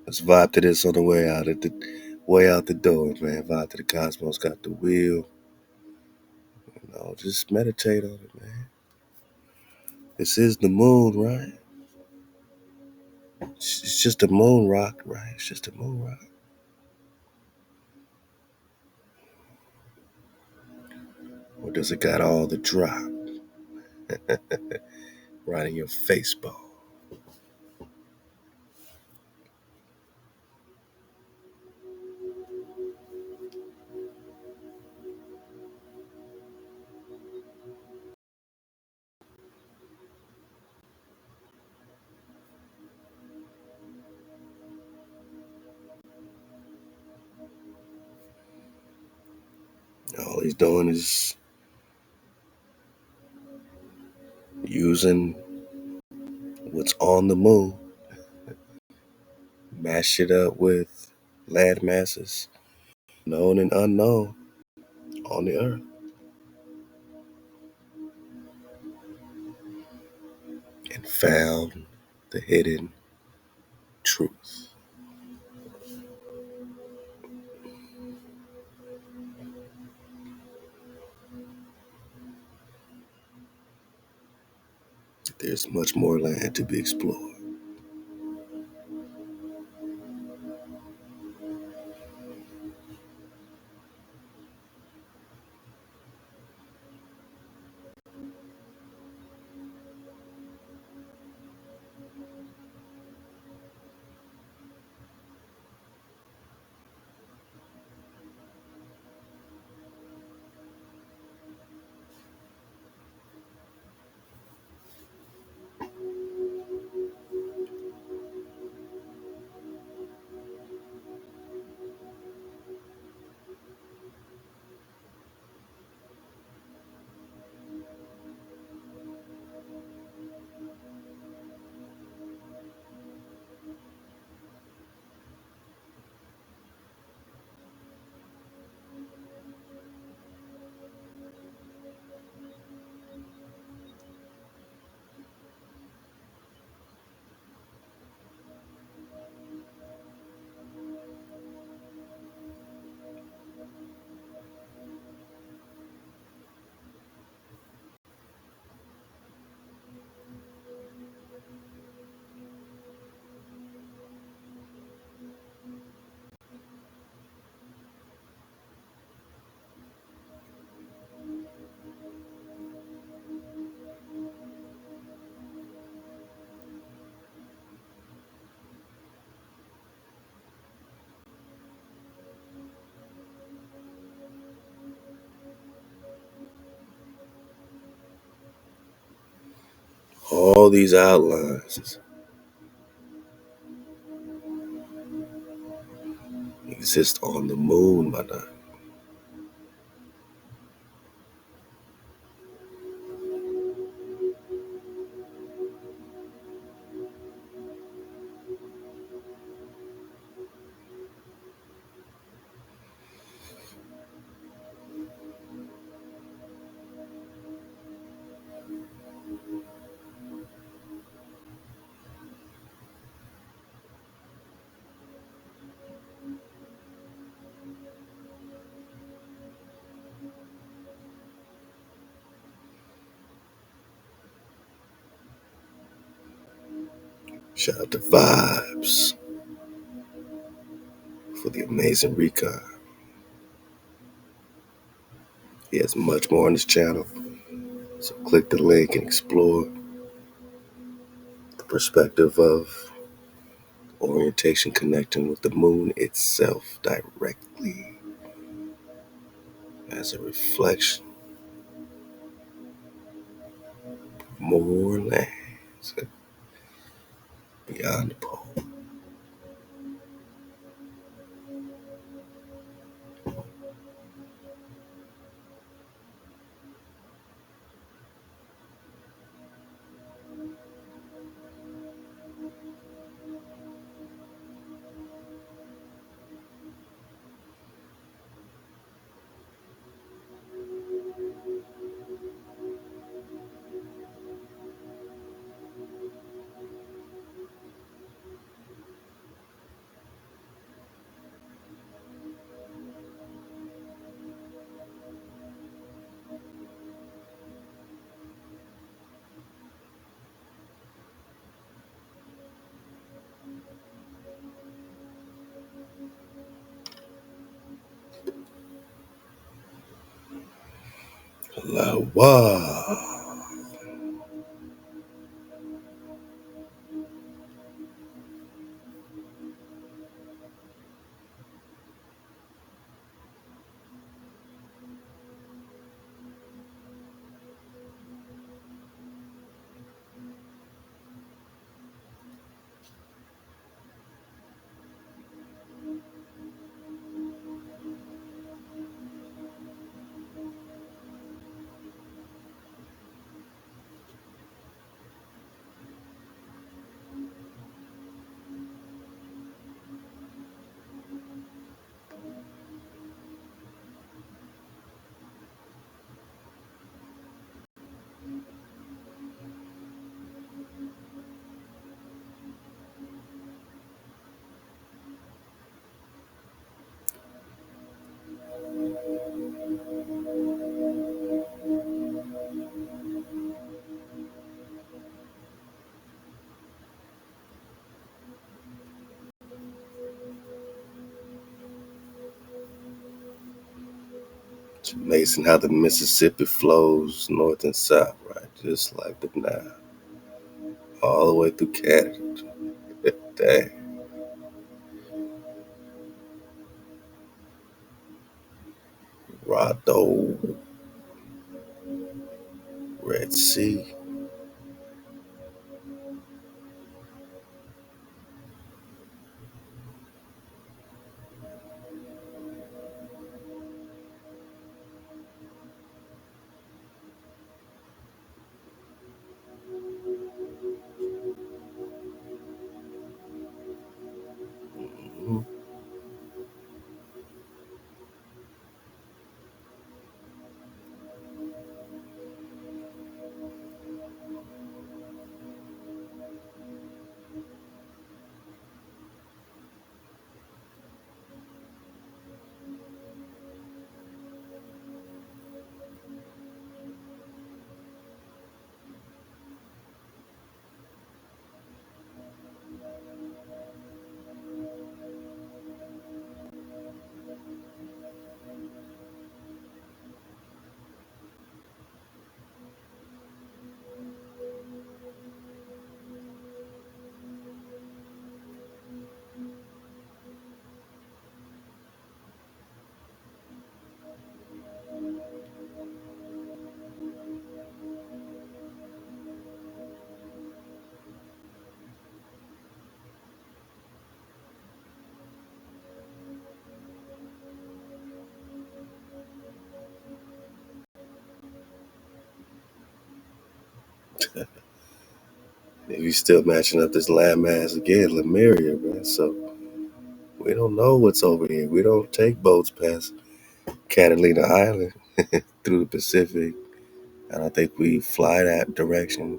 Let's vibe to this on the way out the door, man. Vibe to the Cosmos, got the wheel. Just meditate on it, man. This is the moon, right? It's just a moon rock, right? It's just a moon rock. Or does it got all the drop right in your face ball? All he's doing is using what's on the moon, mash it up with land masses, known and unknown, on the earth, and found the hidden truth. There's much more land to be explored. all these outlines exist on the moon, my guy. Shout out to Vibes for the amazing recon. He has much more on his channel, so click the link and explore the perspective of orientation connecting with the moon itself directly as a reflection of more lands beyond the pole. Halal HaWah. It's amazing how the Mississippi flows north and south, right? Just like the Nile, all the way through Canada. Dang. Rado, Red Sea. Mhm. We still matching up this landmass again, Lemuria, man. So we don't know what's over here. We don't take boats past Catalina Island through the Pacific. I don't think we fly that direction,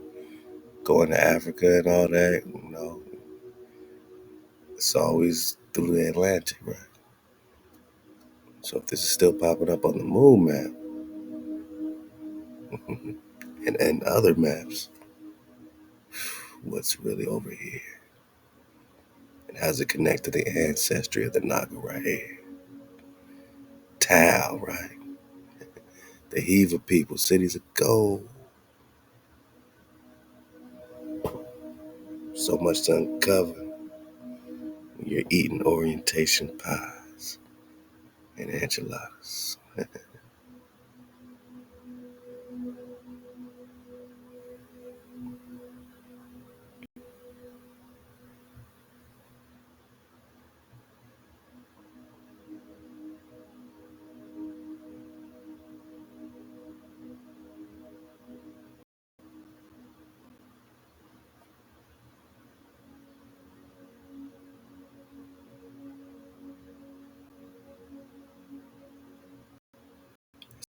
going to Africa and all that. It's always through the Atlantic, right? So if this is still popping up on the moon map and other maps, what's really over here? And how's it connect to the ancestry of the Naga right here? Tau, right? The Hiva people, cities of gold. So much to uncover when you're eating orientation pies and enchiladas.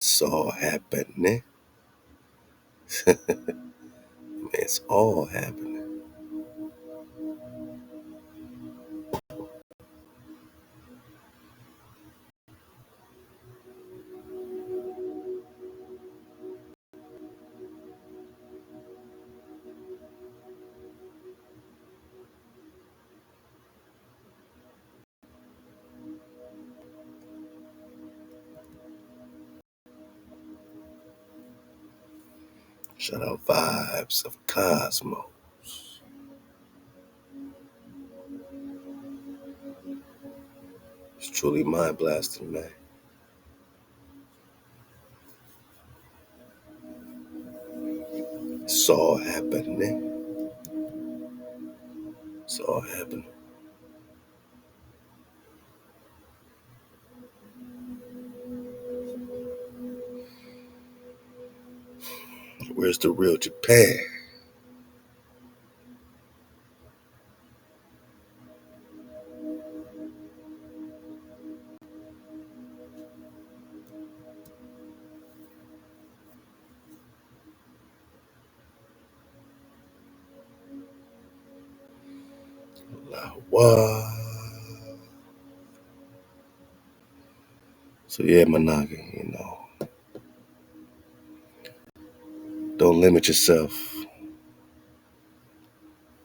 It's all happening. It's all happening. Shout out vibes of Cosmos. It's truly mind blasting, man. It's all happening. It's all happening. Where's the real Japan? Halal HaWah. So yeah, Managa, don't limit yourself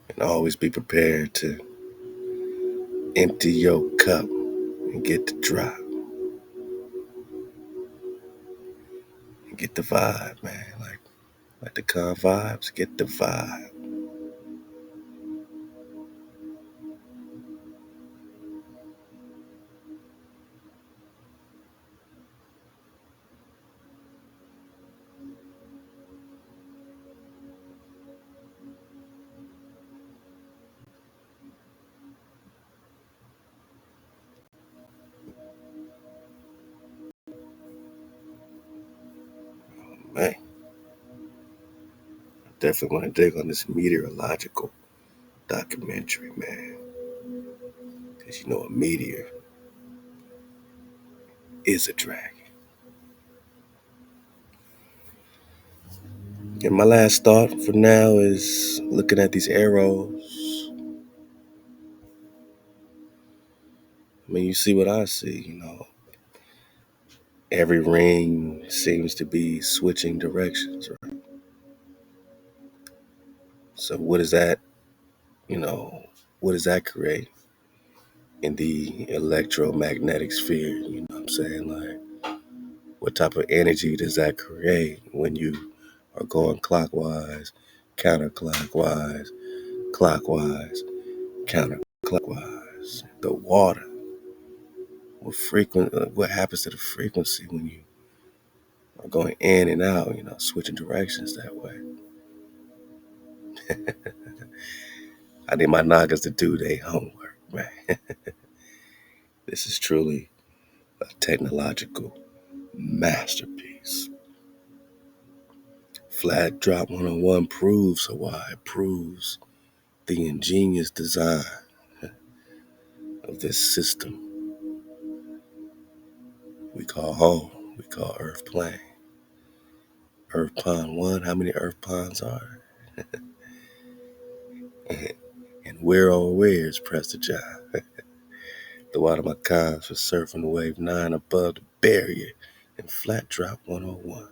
and always be prepared to empty your cup and get the drop and get the vibe, man. Like the con vibes, get the vibe. Man, I definitely want to dig on this meteorological documentary, man. Because a meteor is a dragon. And my last thought for now is looking at these arrows. I mean, you see what I see, Every ring seems to be switching directions, right? So you know, what does that create in the electromagnetic sphere? You know what I'm saying? Like, what type of energy does that create when you are going clockwise, counterclockwise, clockwise, counterclockwise? The water. What happens to the frequency when you are going in and out, switching directions that way? I need my Nagas to do their homework, man. This is truly a technological masterpiece. Flat Drop 101 proves HaWah. It proves the ingenious design of this system we call home, we call Earth Plane. Earth Pond 1, how many Earth Ponds are there? And where oh where is Prester John? ThaWaDa Macans for surfing wave 9 above the barrier in Flat Drop 101.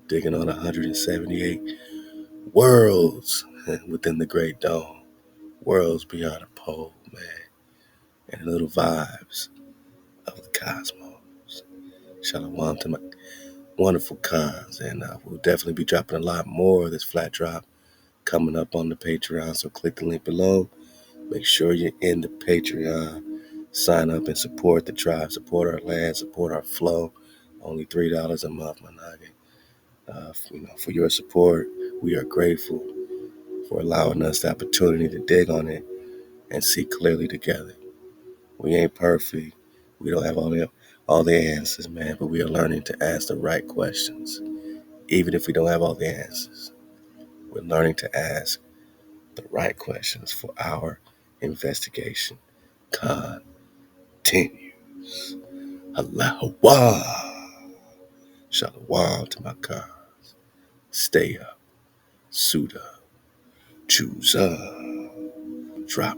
Digging on 178 worlds within the Great Dome. Worlds beyond a pole, man. And little vibes of the cosmos. Shalom to my wonderful cons. And we'll definitely be dropping a lot more of this Flat Drop coming up on the Patreon. So click the link below. Make sure you're in the Patreon. Sign up and support the tribe, support our land, support our flow. Only $3 a month, my noggin. For your support, we are grateful for allowing us the opportunity to dig on it and see clearly together. We ain't perfect. We don't have all the answers, man, but we are learning to ask the right questions. Even if we don't have all the answers, we're learning to ask the right questions for our investigation. Continues. Halal HaWah. Shalom to my cons. Stay up. Suit up. Choose up. Drop